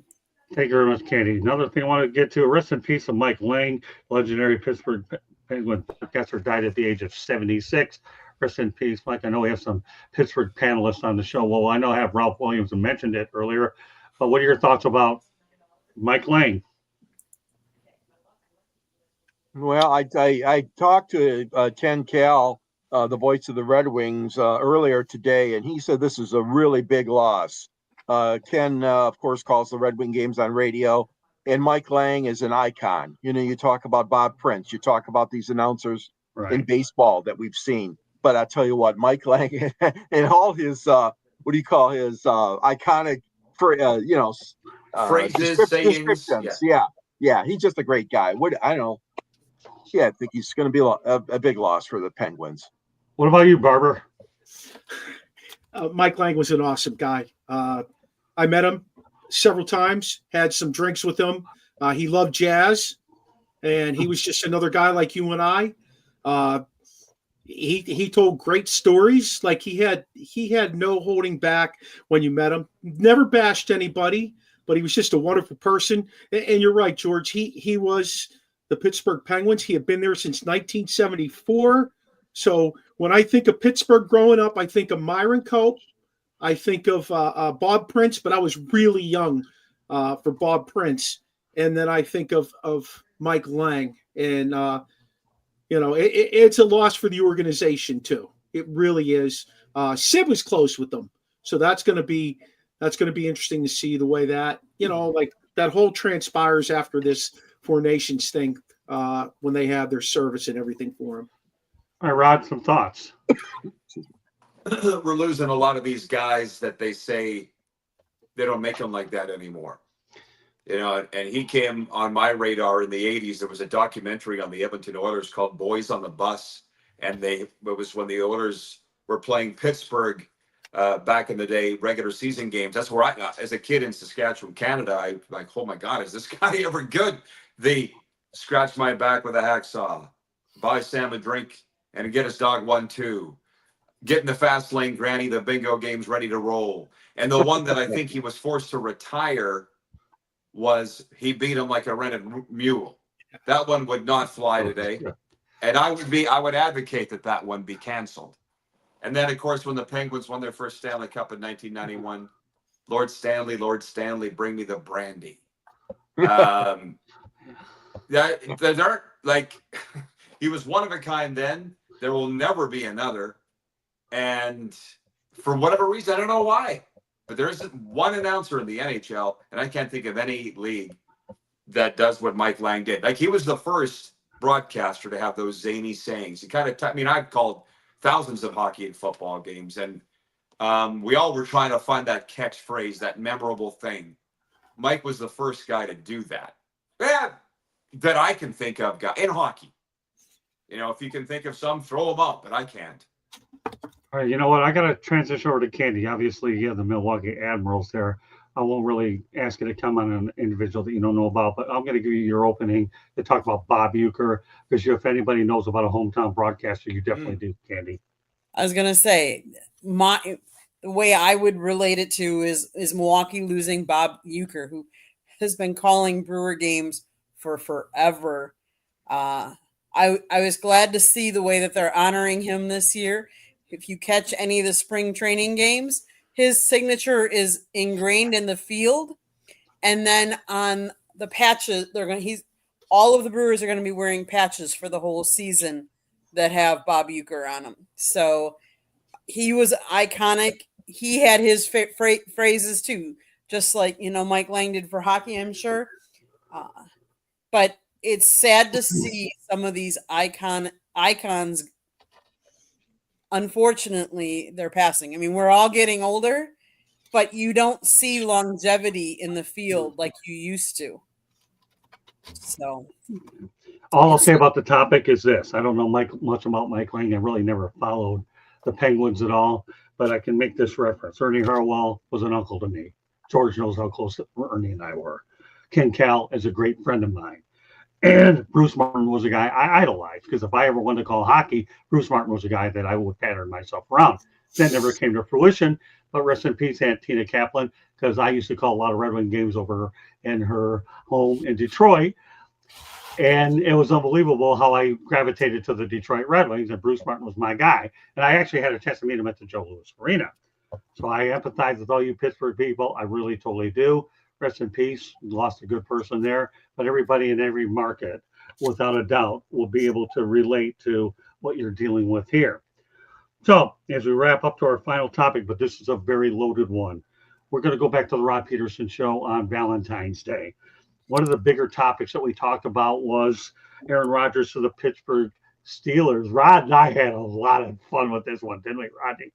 Thank you very much, Candy. Another thing I want to get to, rest in peace of Mike Lange, legendary Pittsburgh Penguin podcaster, died at the age of 76. Rest in peace, Mike. I know we have some Pittsburgh panelists on the show. Well, I know I have Ralph Williams and mentioned it earlier, but what are your thoughts about Mike Lange? Well, I talked to Ken Cal, the voice of the Red Wings, earlier today, and he said this is a really big loss. Ken, of course, calls the Red Wing games on radio. And Mike Lange is an icon. You talk about Bob Prince. You talk about these announcers in baseball that we've seen. But I tell you what, Mike Lange and all his, what do you call his iconic, Phrases, sayings. descriptions. Yeah. He's just a great guy. I don't know. Yeah, I think he's going to be a big loss for the Penguins. What about you, Barber? Mike Lange was an awesome guy. I met him several times, had some drinks with him. He loved jazz, and he was just another guy like you and I. He told great stories. Like he had no holding back when you met him. Never bashed anybody, but he was just a wonderful person. And you're right, George. He was the Pittsburgh Penguins. He had been there since 1974. So when I think of Pittsburgh growing up, I think of Myron Cope. I think of Bob Prince, but I was really young for Bob Prince. And then I think of Mike Lange. And, it's a loss for the organization, too. It really is. Sid was close with them. So that's going to be interesting to see the way that, like that whole transpires after this Four Nations thing when they have their service and everything for them. All right, Rod, some thoughts. We're losing a lot of these guys that they say they don't make them like that anymore. And he came on my radar in the 80s. There was a documentary on the Edmonton Oilers called Boys on the Bus. And it was when the Oilers were playing Pittsburgh back in the day, regular season games. That's where I, as a kid in Saskatchewan, Canada, I like, oh my God, is this guy ever good? They scratch my back with a hacksaw, buy Sam a drink, and get his dog 1-2. Get in the fast lane, Granny, the bingo game's ready to roll. And the one that I think he was forced to retire was he beat him like a rented mule. That one would not fly today. And I would advocate that one be canceled. And then, of course, when the Penguins won their first Stanley Cup in 1991, Lord Stanley, bring me the brandy. There aren't, like, he was one of a kind then. There will never be another. And for whatever reason, I don't know why, but there isn't one announcer in the NHL, and I can't think of any league that does what Mike Lange did. Like, he was the first broadcaster to have those zany sayings. He kind of, I've called thousands of hockey and football games, and we all were trying to find that catchphrase, that memorable thing. Mike was the first guy to do that. Yeah, that I can think of, in hockey. If you can think of some, throw them up, but I can't. All right, you know what? I got to transition over to Candy. Obviously, you have the Milwaukee Admirals there. I won't really ask you to come on an individual that you don't know about, but I'm going to give you your opening to talk about Bob Uecker, because if anybody knows about a hometown broadcaster, you definitely do, Candy. I was going to say, the way I would relate it to is Milwaukee losing Bob Uecker, who has been calling Brewer games for forever. I was glad to see the way that they're honoring him this year. If you catch any of the spring training games, his signature is ingrained in the field. And then on the patches, all of the Brewers are going to be wearing patches for the whole season that have Bob Uecker on them. So he was iconic. He had his phrases too, just like, Mike Lange did for hockey, I'm sure. But it's sad to see some of these icons. Unfortunately, they're passing. I mean, we're all getting older, but you don't see longevity in the field like you used to. So, all I'll say about the topic is this: I don't know much about Mike Lange. I really never followed the Penguins at all, but I can make this reference. Ernie Harwell was an uncle to me. George knows how close Ernie and I were. Ken Cal is a great friend of mine. And Bruce Martin was a guy I idolized, because if I ever wanted to call hockey, Bruce Martin was a guy that I would pattern myself around. That never came to fruition, but rest in peace, Aunt Tina Kaplan, because I used to call a lot of Red Wing games over in her home in Detroit. And it was unbelievable how I gravitated to the Detroit Red Wings, and Bruce Martin was my guy. And I actually had a chance to meet him at the Joe Louis Arena. So I empathize with all you Pittsburgh people. I really totally do. Rest in peace. Lost a good person there. But everybody in every market, without a doubt, will be able to relate to what you're dealing with here. So as we wrap up to our final topic, but this is a very loaded one. we're going to go back to the Rod Peterson show on Valentine's Day. One of the bigger topics that we talked about was Aaron Rodgers to the Pittsburgh Steelers. Rod and I had a lot of fun with this one, didn't we, Rodney?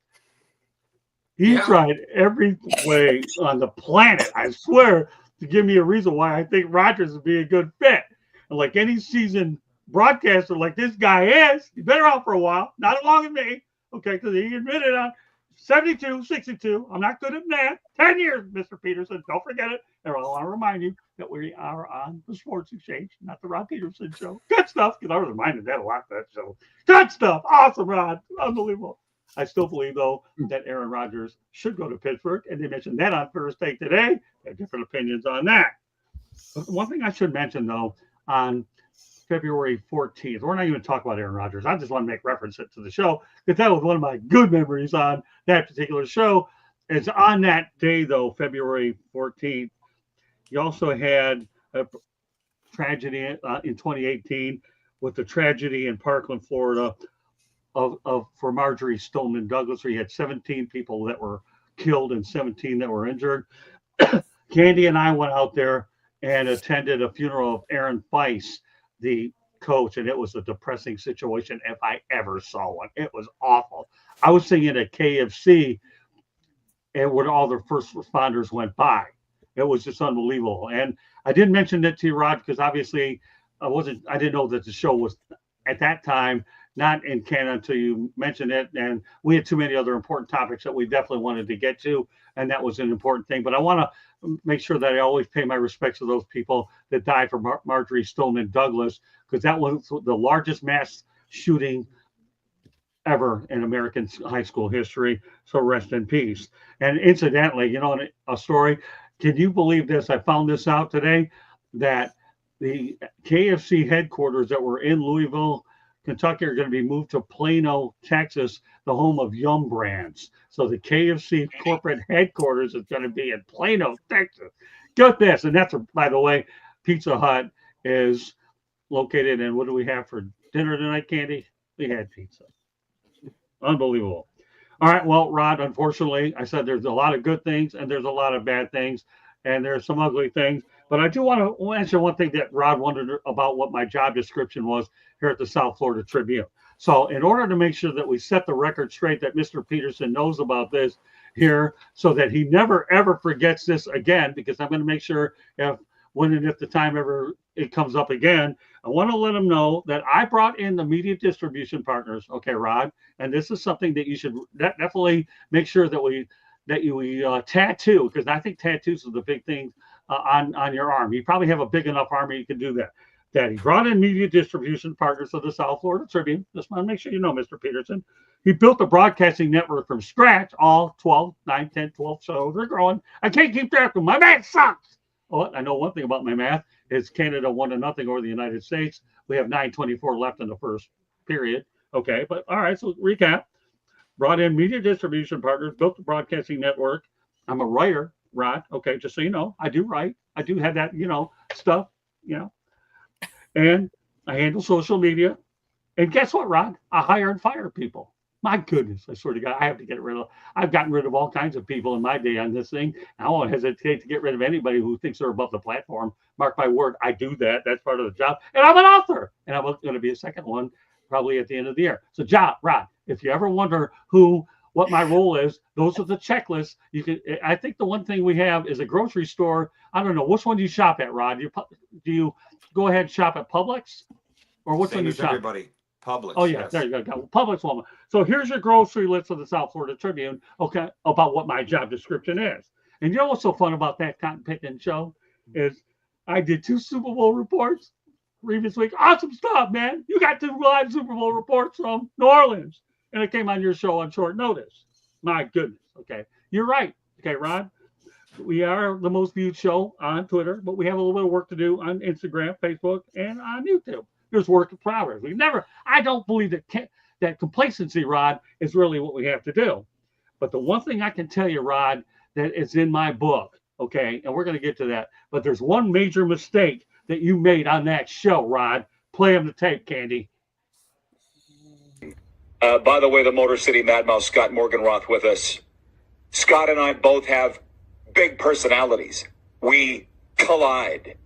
He tried every way on the planet, I swear, to give me a reason why I think Rodgers would be a good fit. And like any seasoned broadcaster like this guy is, he's been around for a while, not as long as me, okay, because he admitted on 72, 62. I'm not good at math. 10 years, Mr. Peterson. Don't forget it. And I want to remind you that we are on the Sports Exchange, not the Rod Peterson show. Good stuff, because I was reminded that a lot, that show. Good stuff. Awesome, Rod. Unbelievable. I still believe, though, that Aaron Rodgers should go to Pittsburgh, and they mentioned that on First Take today. They have different opinions on that. But one thing I should mention, though, on February 14th, we're not even talking about Aaron Rodgers. I just want to make reference to the show, because that was one of my good memories on that particular show. It's on that day, though, February 14th, you also had a tragedy in 2018 with the tragedy in Parkland, Florida, for Marjorie Stoneman Douglas, where you had 17 people that were killed and 17 that were injured. Candy and I went out there and attended a funeral of Aaron Feist, the coach, and it was a depressing situation if I ever saw one. It was awful. I was singing at KFC, and when all the first responders went by, it was just unbelievable. And I didn't mention it to you, Rod, because obviously I didn't know that the show was at that time not in Canada until you mentioned it. And we had too many other important topics that we definitely wanted to get to. And that was an important thing. But I want to make sure that I always pay my respects to those people that died from Marjorie Stoneman Douglas, because that was the largest mass shooting ever in American high school history. So rest in peace. And incidentally, you know, a story, can you believe this? I found this out today, that the KFC headquarters that were in Louisville, Kentucky, are going to be moved to Plano, Texas, the home of Yum Brands. So the KFC corporate headquarters is going to be in Plano, Texas. Get this. And that's, by the way, Pizza Hut is located in, what do we have for dinner tonight, Candy? We had pizza. Unbelievable. All right. Well, Rod, unfortunately, I said there's a lot of good things and there's a lot of bad things, and there's some ugly things. But I do want to mention one thing that Rod wondered about, what my job description was here at the South Florida Tribune. So in order to make sure that we set the record straight, that Mr. Peterson knows about this here, so that he never, ever forgets this again, because I'm going to make sure when and if the time ever it comes up again, I want to let him know that I brought in the media distribution partners. Okay, Rod, and this is something that you should definitely make sure that we tattoo, because I think tattoos are the big thing on your arm. You probably have a big enough arm you can do that. That he brought in media distribution partners of the South Florida Tribune. Just want to make sure you know, Mr. Peterson. He built the broadcasting network from scratch. All 12, 9, 10, 12 shows are growing. I can't keep track of them. My math sucks. Oh, I know one thing about my math is Canada 1-0 over the United States. We have 9:24 left in the first period. Okay, but all right, so recap. Brought in media distribution partners, built the broadcasting network. I'm a writer, Rod. Okay, just so you know, I do write. I do have that, stuff, And I handle social media. And guess what, Rod? I hire and fire people. My goodness, I swear to God, I have to get rid of. I've gotten rid of all kinds of people in my day on this thing. I won't hesitate to get rid of anybody who thinks they're above the platform. Mark my word, I do that. That's part of the job. And I'm an author. And I'm going to be a second one probably at the end of the year. So, Rod, if you ever wonder what my role is, those are the checklists. I think the one thing we have is a grocery store. I don't know, which one do you shop at, Rod? Do you go ahead and shop at Publix, or which one do you shop? Everybody. Publix. Oh yeah, yes. There you go. Publix woman. So here's your grocery list of the South Florida Tribune. Okay, about what my job description is. And you know what's so fun about that cotton picking show is I did 2 Super Bowl reports previous week. Awesome stuff, man. You got 2 live Super Bowl reports from New Orleans, and it came on your show on short notice. My goodness. Okay, you're right. Okay, Rod. We are the most viewed show on Twitter, but we have a little bit of work to do on Instagram, Facebook, and on YouTube. There's work in progress. I don't believe that complacency, Rod, is really what we have to do. But the one thing I can tell you, Rod, that is in my book, okay, and we're going to get to that, but there's one major mistake that you made on that show, Rod. Play on the tape, Candy. By the way, the Motor City Mad Mouse Scott Morganroth with us. Scott and I both have big personalities. We collide.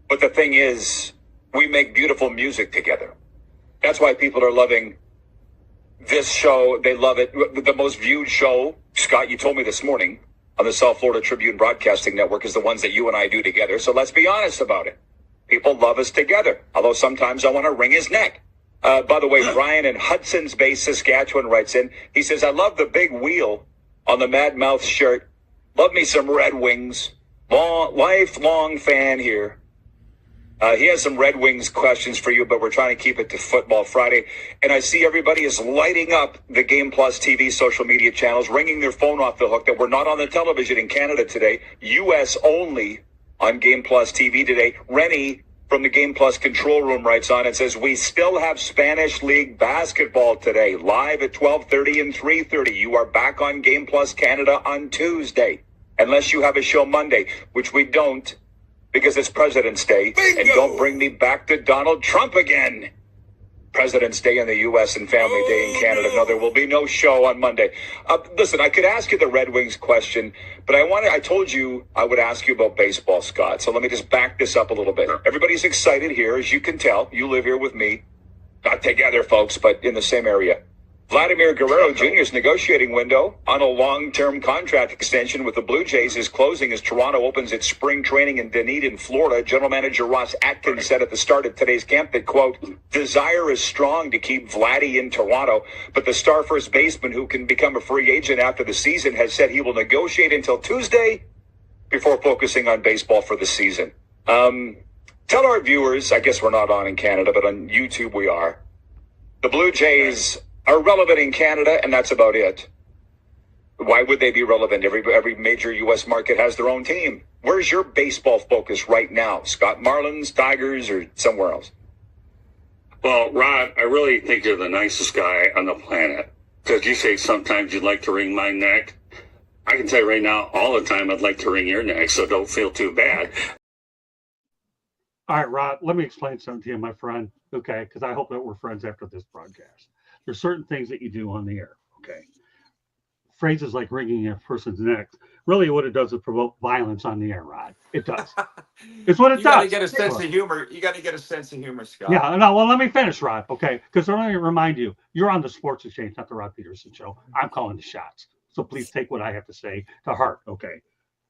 But the thing is, we make beautiful music together. That's why people are loving this show. They love it. The most viewed show, Scott, you told me this morning on the South Florida Tribune Broadcasting Network, is the ones that you and I do together. So let's be honest about it. People love us together, although sometimes I want to wring his neck. By the way, Brian in Hudson's Bay, Saskatchewan writes in. He says, I love the big wheel on the Mad Mouth shirt. Love me some Red Wings. Lifelong fan here. He has some Red Wings questions for you, but we're trying to keep it to Football Friday. And I see everybody is lighting up the Game Plus TV social media channels, ringing their phone off the hook that we're not on the television in Canada today. U.S. only on Game Plus TV today. Rennie from the Game Plus control room writes on and says, we still have Spanish League basketball today, live at 12:30 and 3:30. You are back on Game Plus Canada on Tuesday, unless you have a show Monday, which we don't, because it's President's Day. Bingo! And don't bring me back to Donald Trump again. President's Day in the U.S. and Family Day in Canada. No, there will be no show on Monday. Listen, I could ask you the Red Wings question, but I told you I would ask you about baseball, Scott. So let me just back this up a little bit. Everybody's excited here, as you can tell. You live here with me. Not together, folks, but in the same area. Vladimir Guerrero Jr.'s negotiating window on a long-term contract extension with the Blue Jays is closing as Toronto opens its spring training in Dunedin, Florida. General Manager Ross Atkins said at the start of today's camp that, quote, desire is strong to keep Vladdy in Toronto, but the star first baseman, who can become a free agent after the season, has said he will negotiate until Tuesday before focusing on baseball for the season. Tell our viewers, I guess we're not on in Canada, but on YouTube we are. The Blue Jays are relevant in Canada, and that's about it. Why would they be relevant? Every major U.S. market has their own team. Where's your baseball focus right now? Scott, Marlins, Tigers, or somewhere else? Well, Rod, I really think you're the nicest guy on the planet. Because you say sometimes you'd like to wring my neck. I can tell you right now, all the time I'd like to wring your neck, so don't feel too bad. All right, Rod, let me explain something to you, my friend, okay? Because I hope that we're friends after this broadcast. There's certain things that you do on the air, okay? Phrases like wringing a person's neck, really what it does is provoke violence on the air, Rod. It does. It's what it does. You got to get a sense of humor. You got to get a sense of humor, Scott. Yeah, no, well, let me finish, Rod, okay? Because let me remind you, you're on the Sports Exchange, not the Rod Peterson Show. I'm calling the shots. So please take what I have to say to heart, okay?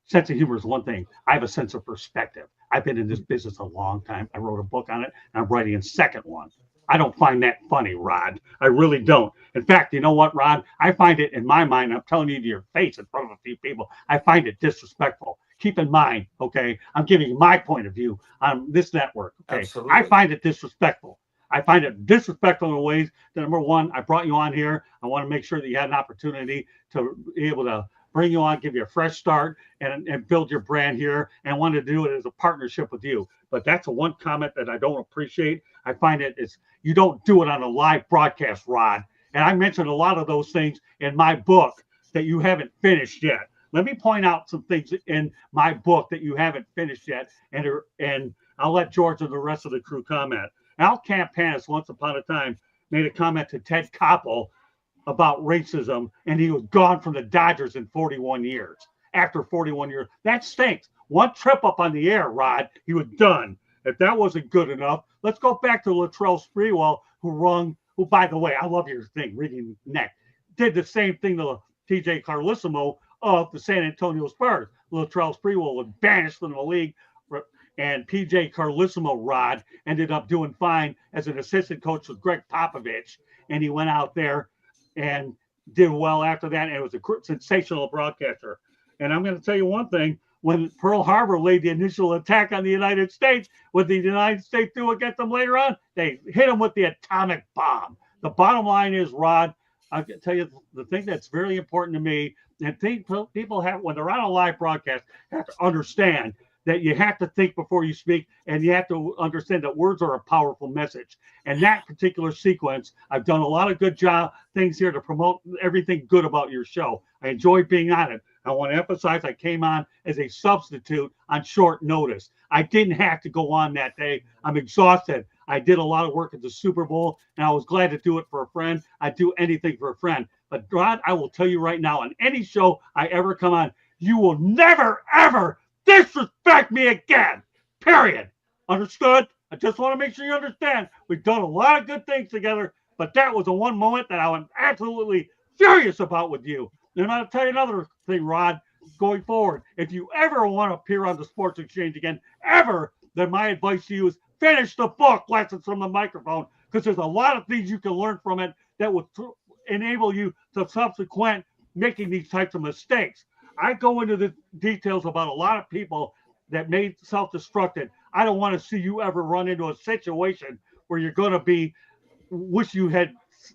Sense of humor is one thing. I have a sense of perspective. I've been in this business a long time. I wrote a book on it, and I'm writing a second one. I don't find that funny, Rod. I really don't. In fact, you know what, Rod? I find it in my mind, I'm telling you to your face in front of a few people, I find it disrespectful. Keep in mind, okay, I'm giving you my point of view on this network, okay? Absolutely. I find it disrespectful. I find it disrespectful in ways that, number one, I brought you on here. I want to make sure that you had an opportunity to be able to bring you on, give you a fresh start, and build your brand here, and I want to do it as a partnership with you. But that's a one comment that I don't appreciate. I find you don't do it on a live broadcast, Rod. And I mentioned a lot of those things in my book that you haven't finished yet. Let me point out some things in my book that you haven't finished yet, and I'll let George and the rest of the crew comment. Al Campanis, once upon a time, made a comment to Ted Koppel about racism, and he was gone from the Dodgers in 41 years. After 41 years, that stinks. One trip up on the air, Rod, he was done. If that wasn't good enough, let's go back to Latrell Sprewell, who, by the way, I love your thing, wringing neck, did the same thing to TJ Carlissimo of the San Antonio Spurs. Latrell Sprewell was banished from the league, and PJ Carlissimo, Rod, ended up doing fine as an assistant coach with Greg Popovich, and he went out there and did well after that, and it was a sensational broadcaster. And I'm going to tell you one thing. When Pearl Harbor laid the initial attack on the United States, what the United States do against them later on? They hit them with the atomic bomb. The bottom line is, Rod, I can tell you the thing that's very important to me, and people have, when they're on a live broadcast, have to understand that you have to think before you speak, and you have to understand that words are a powerful message. And that particular sequence, I've done a lot of good things here to promote everything good about your show. I enjoyed being on it. I want to emphasize I came on as a substitute on short notice. I didn't have to go on that day. I'm exhausted. I did a lot of work at the Super Bowl, and I was glad to do it for a friend. I'd do anything for a friend. But, Rod, I will tell you right now, on any show I ever come on, you will never, ever disrespect me again. Period. Understood? I just want to make sure you understand. We've done a lot of good things together, but that was the one moment that I was absolutely furious about with you. And I'll tell you another thing, Rod, going forward. If you ever want to appear on the Sports Exchange again, ever, then my advice to you is finish the book, Lessons from the Microphone, because there's a lot of things you can learn from it that will enable you to subsequent making these types of mistakes. I go into the details about a lot of people that made self-destructed. I don't want to see you ever run into a situation where you're going to be wish you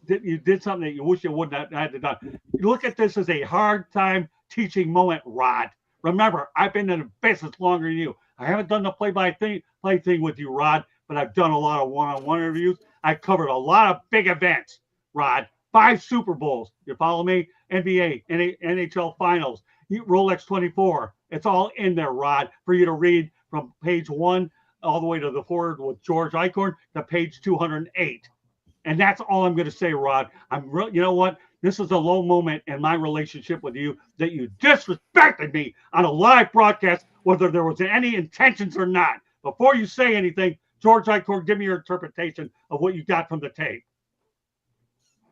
did something that you wish you wouldn't have had to done. Look at this as a hard time teaching moment, Rod. Remember, I've been in the business longer than you. I haven't done the play-by-play thing with you, Rod, but I've done a lot of one-on-one interviews. I covered a lot of big events, Rod. 5 Super Bowls. You follow me? NBA, NHL Finals, Rolex 24. It's all in there, Rod, for you to read from page 1 all the way to the forward with George Eichhorn to page 208. And that's all I'm going to say, Rod. You know what? This is a low moment in my relationship with you that you disrespected me on a live broadcast, whether there was any intentions or not. Before you say anything, George Eichhorn, give me your interpretation of what you got from the tape.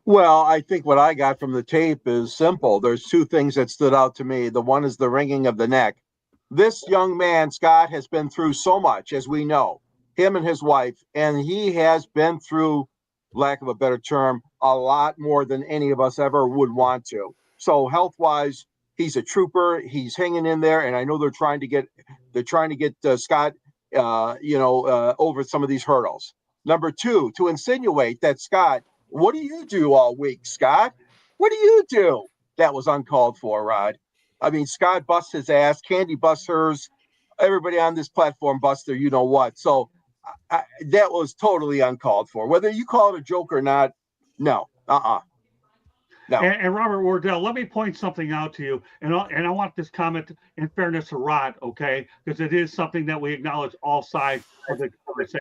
Well, I think what I got from the tape is simple. There's 2 things that stood out to me. The one is the wringing of the neck. This young man, Scott, has been through so much, as we know, him and his wife, and he has been through, lack of a better term, a lot more than any of us ever would want to. So health-wise, he's a trooper. He's hanging in there, and I know they're trying to get Scott, over some of these hurdles. Number 2, to insinuate that Scott, what do you do all week, Scott? What do you do? That was uncalled for, Rod. I mean, Scott busts his ass. Candy busts hers. Everybody on this platform busts their you-know-what. So that was totally uncalled for. Whether you call it a joke or not, no. No. And Robert Wardell, let me point something out to you. And I want this comment in fairness to Rod, okay? Because it is something that we acknowledge all sides of the conversation.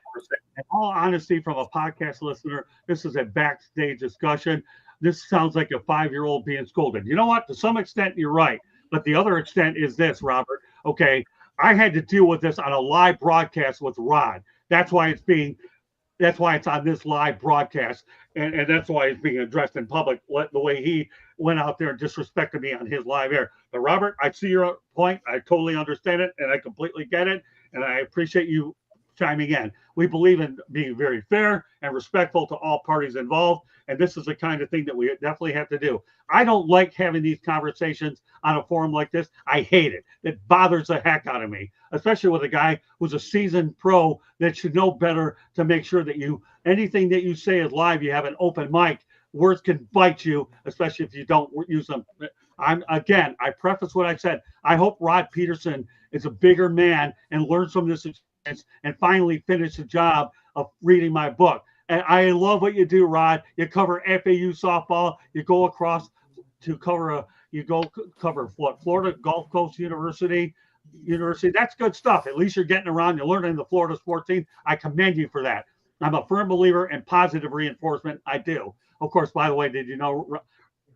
In all honesty, from a podcast listener, this is a backstage discussion. This sounds like a 5-year-old being scolded. You know what? To some extent, you're right. But the other extent is this, Robert. Okay, I had to deal with this on a live broadcast with Rod. That's why it's on this live broadcast, and that's why it's being addressed in public, the way he went out there and disrespected me on his live air. But Robert, I see your point. I totally understand it, and I completely get it, and I appreciate you chiming in. We believe in being very fair and respectful to all parties involved, and this is the kind of thing that we definitely have to do. I don't like having these conversations on a forum like this. I hate it. It bothers the heck out of me, especially with a guy who's a seasoned pro that should know better to make sure that anything that you say is live, you have an open mic. Words can bite you, especially if you don't use them. I preface what I said. I hope Rod Peterson is a bigger man and learns from this experience and finally finish the job of reading my book. And I love what you do, Rod. You cover FAU softball. You go across to cover Florida Gulf Coast University. That's good stuff. At least you're getting around. You're learning the Florida sports team. I commend you for that. I'm a firm believer in positive reinforcement. I do. Of course, by the way, did you know,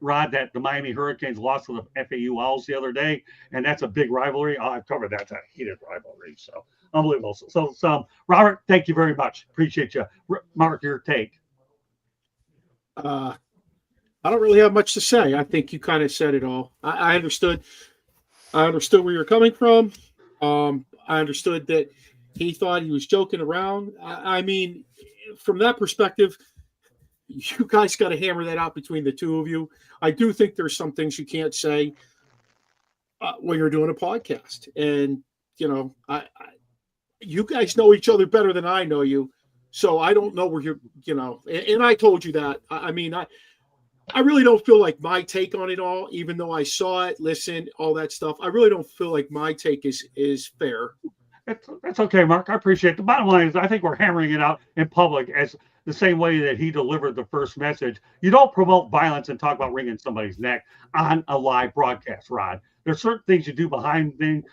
Rod, that the Miami Hurricanes lost to the FAU Owls the other day? And that's a big rivalry. I've covered that. It's a heated rivalry. So unbelievable. So Robert, thank you very much. Appreciate you. Mark, your take. I don't really have much to say. I think you kind of said it all. I understood. I understood where you're coming from. I understood that he thought he was joking around. I mean, from that perspective, you guys got to hammer that out between the two of you. I do think there's some things you can't say when you're doing a podcast. And, you guys know each other better than I know you. So I don't know where you're, and I told you that. I really don't feel like my take on it all, even though I saw it, listened, all that stuff. I really don't feel like my take is fair. That's okay, Mark. I appreciate it. The bottom line is I think we're hammering it out in public as the same way that he delivered the first message. You don't promote violence and talk about wringing somebody's neck on a live broadcast, Rod. There's certain things you do behind the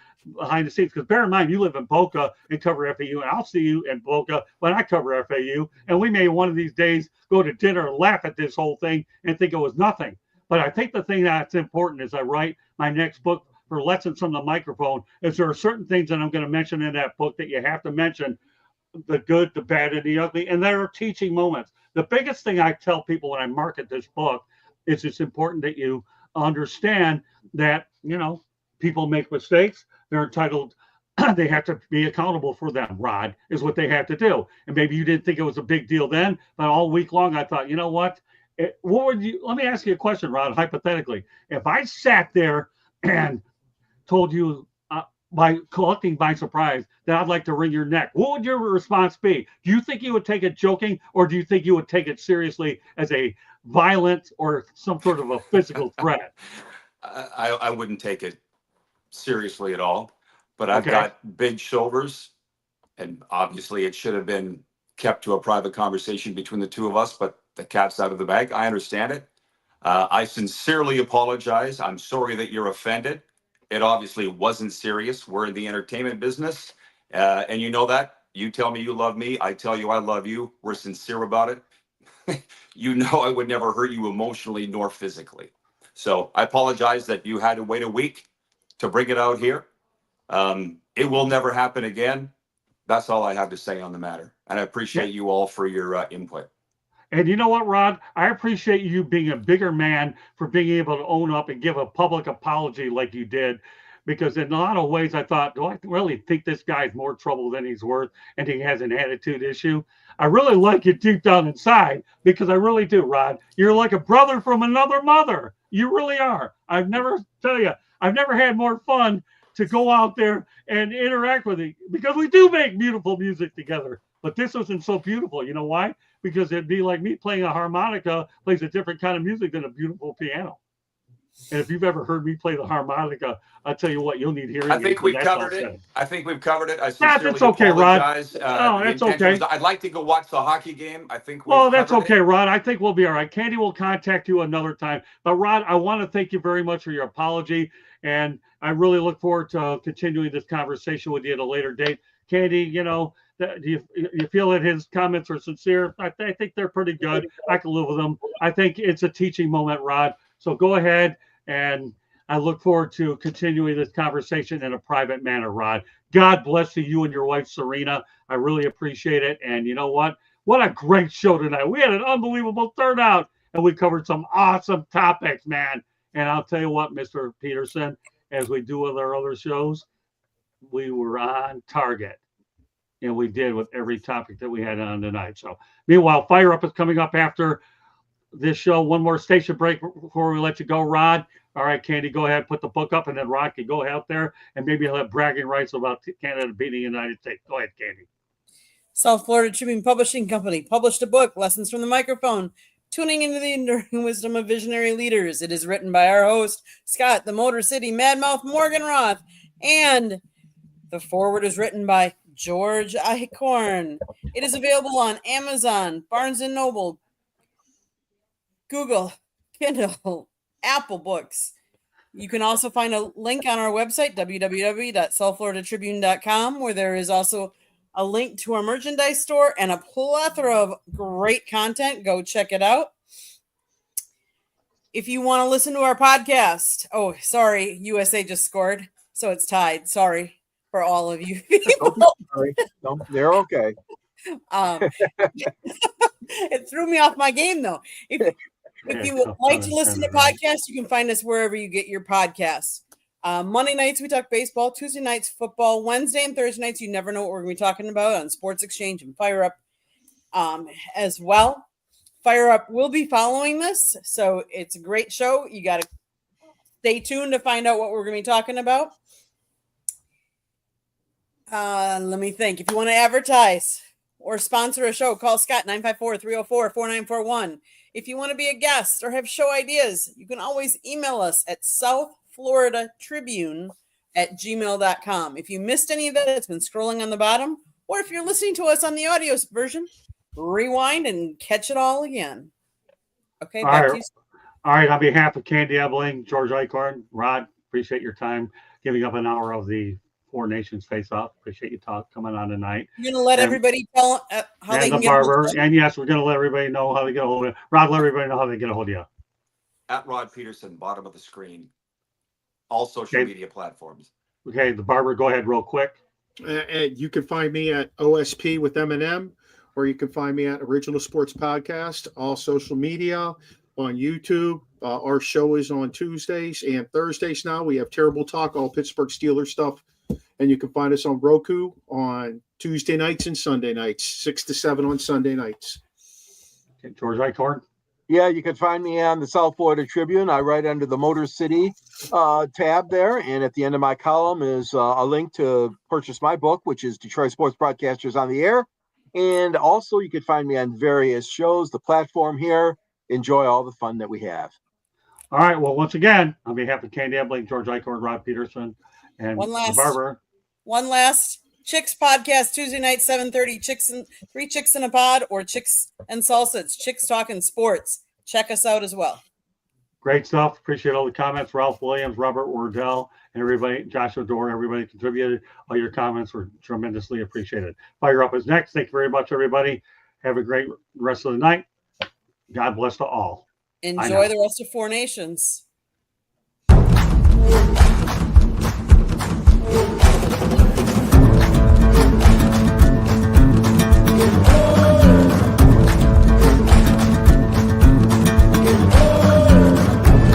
scenes. Because bear in mind, you live in Boca and cover FAU, and I'll see you in Boca when I cover FAU. And we may one of these days go to dinner and laugh at this whole thing and think it was nothing. But I think the thing that's important is I write my next book for Lessons from the Microphone is there are certain things that I'm going to mention in that book that you have to mention, the good, the bad, and the ugly, and there are teaching moments. The biggest thing I tell people when I market this book is it's important that you understand that, people make mistakes. They're entitled, they have to be accountable for them, Rod, is what they have to do. And maybe you didn't think it was a big deal then, but all week long I thought, you know what? Let me ask you a question, Rod, hypothetically. If I sat there and told you by collecting by surprise that I'd like to wring your neck, what would your response be? Do you think you would take it joking, or do you think you would take it seriously as a violent or some sort of a physical threat? I wouldn't take it seriously at all, but I've got big shoulders, and obviously it should have been kept to a private conversation between the two of us, but the cat's out of the bag. I understand it. I sincerely apologize. I'm sorry that you're offended. It obviously wasn't serious. We're in the entertainment business, and you know that. You tell me you love me. I tell you I love you. We're sincere about it. You know I would never hurt you emotionally nor physically. So I apologize that you had to wait a week to bring it out here. It will never happen again. That's all I have to say on the matter. And I appreciate you all for your input. And you know what, Rod? I appreciate you being a bigger man for being able to own up and give a public apology like you did. Because in a lot of ways, I thought, do I really think this guy's more trouble than he's worth and he has an attitude issue? I really like you deep down inside, because I really do, Rod. You're like a brother from another mother. You really are. I've never had more fun to go out there and interact with you, because we do make beautiful music together. But this wasn't so beautiful. You know why? Because it'd be like me playing a harmonica plays a different kind of music than a beautiful piano. And if you've ever heard me play the harmonica, I'll tell you what, you'll need hearing. I think we've covered it. I That's okay, apologize. Rod. No, that's okay. I'd like to go watch the hockey game. I think. Well, that's okay, Rod. I think we'll be all right. Candy will contact you another time. But Rod, I want to thank you very much for your apology, and I really look forward to continuing this conversation with you at a later date. Candy, do you feel that his comments are sincere? I think they're pretty good. I can live with them. I think it's a teaching moment, Rod. So go ahead, and I look forward to continuing this conversation in a private manner, Rod. God bless you and your wife, Serena. I really appreciate it. And you know what? What a great show tonight. We had an unbelievable turnout, and we covered some awesome topics, man. And I'll tell you what, Mr. Peterson, as we do with our other shows, we were on target. And we did with every topic that we had on tonight. So meanwhile, Fire Up is coming up after this show. One more station break before we let you go, Rod. All right, Candy, go ahead, put the book up, and then Rod can go out there, and maybe he'll have bragging rights about Canada beating the United States. Go ahead, Candy. South Florida Tribune Publishing Company published a book, Lessons from the Microphone, Tuning into the Enduring Wisdom of Visionary Leaders. It is written by our host, Scott, the Motor City Madmouth Morganroth, and the foreword is written by George Eichhorn. It is available on Amazon, Barnes & Noble, Google, Kindle, Apple Books. You can also find a link on our website, www.southfloridatribune.com, where there is also a link to our merchandise store and a plethora of great content. Go check it out. If you want to listen to our podcast, oh, sorry, USA just scored, so it's tied. Sorry for all of you people. No, they're okay. It threw me off my game, though. If you would like to listen to podcasts, you can find us wherever you get your podcasts. Monday nights, we talk baseball. Tuesday nights, football. Wednesday and Thursday nights, you never know what we're going to be talking about on Sports Exchange and Fire Up as well. Fire Up will be following this, so it's a great show. You got to stay tuned to find out what we're going to be talking about. Let me think. If you want to advertise or sponsor a show, call Scott 954-304-4941. If you want to be a guest or have show ideas, you can always email us at southfloridatribune@gmail.com. If you missed any of that, it's been scrolling on the bottom. Or if you're listening to us on the audio version, rewind and catch it all again. Okay, back to you. All right, on behalf of Candy Ebling, George Eichhorn, Rod, appreciate your time giving up an hour of the Four Nations Face-Off. Appreciate you coming on tonight. You're going to let everybody tell how they can get a hold of you. And yes, we're going to let everybody know how they get a hold of you. Rod, let everybody know how they get a hold of you. At Rod Peterson, bottom of the screen. all social Okay. media platforms. Okay, the barber, go ahead real quick. And you can find me at OSP with M&M, or you can find me at Original Sports Podcast, all social media, on YouTube. Our show is on Tuesdays and Thursdays now. We have Terrible Talk, all Pittsburgh Steelers stuff. And you can find us on Roku on Tuesday nights and Sunday nights, 6 to 7 on Sunday nights. Okay, George Eichhorn. Yeah, you can find me on the South Florida Tribune. I write under the Motor City tab there. And at the end of my column is a link to purchase my book, which is Detroit Sports Broadcasters on the Air. And also you can find me on various shows, the platform here. Enjoy all the fun that we have. All right. Well, once again, on behalf of Candy Ebling, George Eichhorn, Rob Peterson, and the barber. One last Chicks podcast Tuesday night, 7:30. Three Chicks in a Pod, or Chicks and Salsa. It's Chicks Talking Sports. Check us out as well. Great stuff. Appreciate all the comments. Ralph Williams, Robert Wardell, and everybody, Joshua Dorr, everybody contributed. All your comments were tremendously appreciated. Fire Up is next. Thank you very much, everybody. Have a great rest of the night. God bless to all. Enjoy the rest of Four Nations.